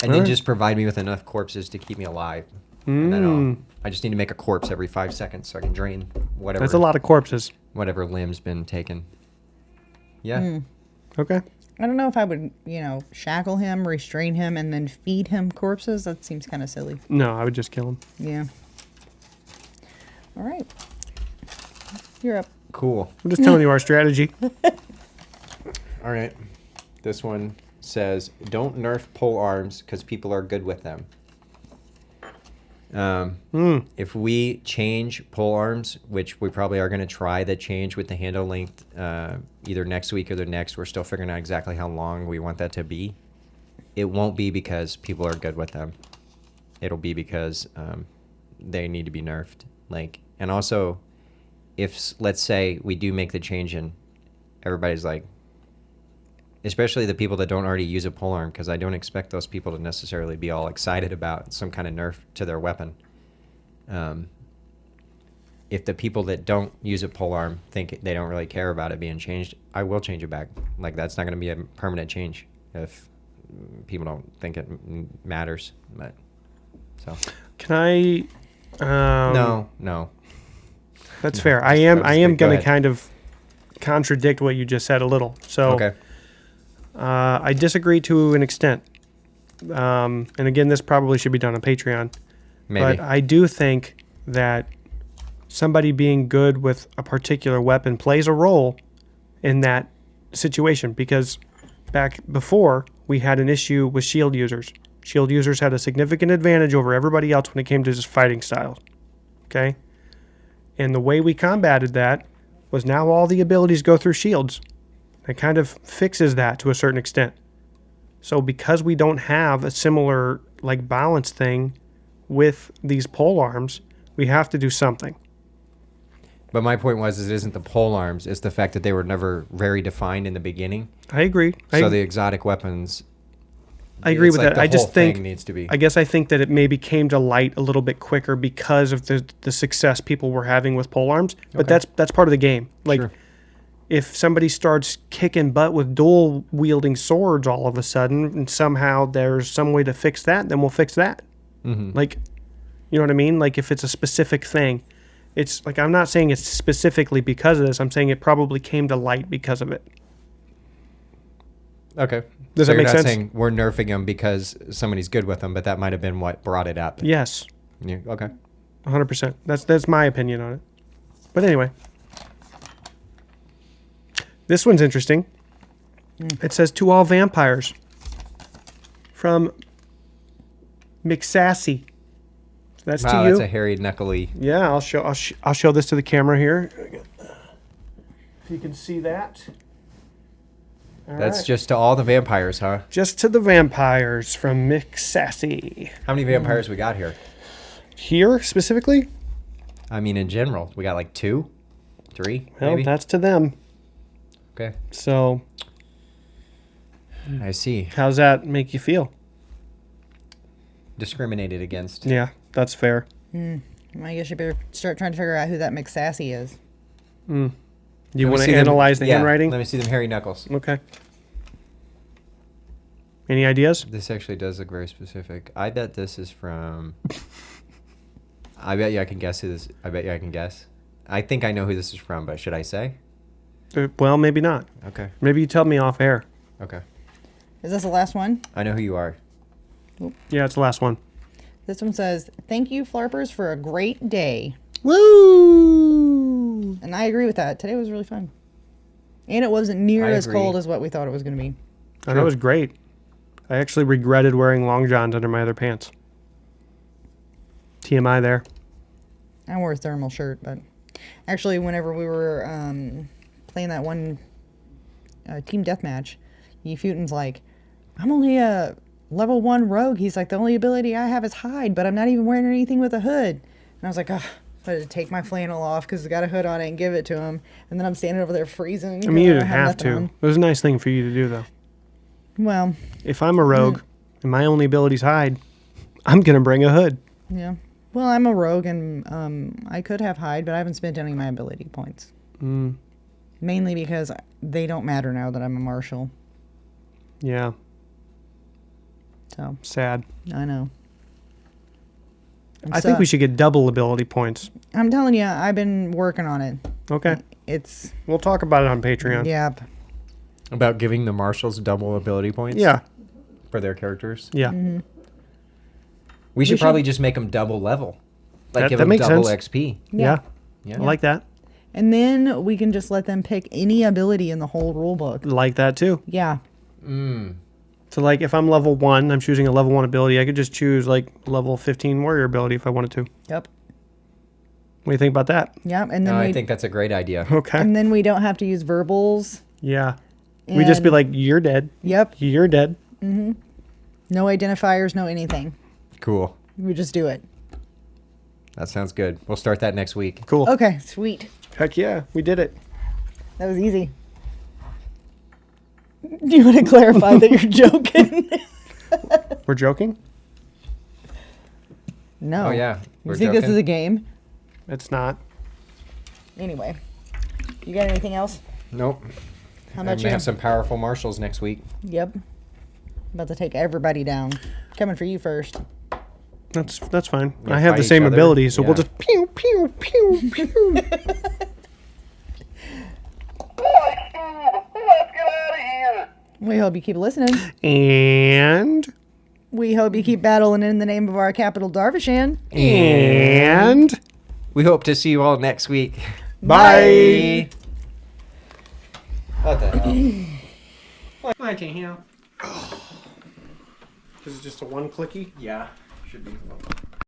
And then Alright. just provide me with enough corpses to keep me alive. And then I just need to make a corpse every 5 seconds so I can drain whatever That's a lot of corpses. whatever limb's been taken. Yeah. Okay. I don't know if I would, shackle him, restrain him, and then feed him corpses. That seems kind of silly. No, I would just kill him. Yeah. All right. You're up. Cool. I'm just telling you our strategy. All right. This one says, don't nerf pole arms because people are good with them. If we change pole arms, which we probably are going to try the change with the handle length either next week or the next, we're still figuring out exactly how long we want that to be. It won't be because people are good with them. It'll be because they need to be nerfed. And also, if, let's say, we do make the change and everybody's like, especially the people that don't already use a polearm, because I don't expect those people to necessarily be all excited about some kind of nerf to their weapon. If the people that don't use a polearm think they don't really care about it being changed, I will change it back. That's not going to be a permanent change if people don't think it matters. But so Can I? No. That's fair. I am Go going to ahead. kind of contradict what you just said a little. So Okay. I disagree to an extent. And again, this probably should be done on Patreon. Maybe. But I do think that somebody being good with a particular weapon plays a role in that situation, because back before we had an issue with shield users. Shield users had a significant advantage over everybody else when it came to just fighting styles. Okay? And the way we combated that was now all the abilities go through shields. It kind of fixes that to a certain extent. So because we don't have a similar balance thing with these pole arms, we have to do something. But my point was, it isn't the pole arms; it's the fact that they were never very defined in the beginning. I agree. So the exotic weapons. I agree it's with like that. I the just whole think thing needs to be. I guess I think that it maybe came to light a little bit quicker because of the success people were having with pole arms. But Okay. that's part of the game. Sure. If somebody starts kicking butt with dual wielding swords all of a sudden, and somehow there's some way to fix that, then we'll fix that. Mm-hmm. You know what I mean? If it's a specific thing, it's I'm not saying it's specifically because of this. I'm saying it probably came to light because of it. Okay. Does So that you're make not sense? saying we're nerfing them because somebody's good with them, but that might have been what brought it up. Yes, Yeah, okay. 100%. That's my opinion on it. But anyway, this one's interesting. It says, to all vampires, from McSassy. That's Wow, to you. that's a hairy, knuckly. Yeah, I'll show this to the camera here. If you can see that. All That's right. just to all the vampires, huh? Just to the vampires from McSassy. How many vampires we got here? Here specifically? I mean, in general, we got 2, 3, Well, maybe. that's to them. Okay, So, I see. how's that make you feel? Discriminated against. Yeah, that's fair. I guess you better start trying to figure out who that McSassy is. You Let me want see to them- analyze the yeah, handwriting? Let me see them hairy knuckles. Okay. Any ideas? This actually does look very specific. I bet this is from. I bet you I can guess who this. I bet you I can guess. I think I know who this is from, but should I say? Well, maybe not. Okay. Maybe you tell me off air. Okay. Is this the last one? I know who you are. Yeah, it's the last one. This one says, thank you, Flarpers, for a great day. Woo! And I agree with that. Today was really fun. And it wasn't near I as agree. cold as what we thought it was going to be. Oh, that was great. I actually regretted wearing long johns under my other pants. TMI there. I wore a thermal shirt, but actually, whenever we were playing that one team deathmatch, Futin's like, I'm only a level 1 rogue. He's like, the only ability I have is hide, but I'm not even wearing anything with a hood. And I was like, oh, I had to take my flannel off because it's got a hood on it and give it to him. And then I'm standing over there freezing. I mean, you because didn't don't have nothing to. on. It was a nice thing for you to do, though. Well, If I'm a rogue and my only ability's hide, I'm going to bring a hood. yeah. Well, I'm a rogue and I could have hide, but I haven't spent any of my ability points. Mainly because they don't matter now that I'm a marshal. Yeah, So, sad. I know. I think we should get double ability points. I'm telling you, I've been working on it. Okay. It's, We'll talk about it on Patreon. yep. About giving the marshals double ability points? Yeah. For their characters? Yeah. Mm-hmm. We should probably just make them double level. Like give that them makes double sense. XP. Yeah. Yeah. I like that. And then we can just let them pick any ability in the whole rule book. Like that too. Yeah. So like if I'm level 1, I'm choosing a level 1 ability, I could just choose like level 15 warrior ability if I wanted to. Yep. What do you think about that? Yep. And then No, I think that's a great idea. Okay. and then we don't have to use verbals. Yeah. We just be And- like, you're dead. Yep. You're dead. No identifiers, no anything. Cool. We just do it. That sounds good. We'll start that next week. Cool. Okay, sweet. Heck yeah, we did it. That was easy. Do you want to clarify that you're joking? We're joking? No. Oh, yeah. You think this is a game? It's not. Anyway. You got anything else? Nope. How I'm about gonna you? have some powerful marshals next week. Yep. About to take everybody down. Coming for you first. That's fine. We'll I have fight the each same other? ability, so we'll Yeah. just pew pew pew pew. Let's get out of here. We hope you keep listening. and We hope you keep battling in the name of our capital, Darvishan. and We hope to see you all next week. bye. What the hell? I can't hear. Is it just a one clicky? Yeah. Should be.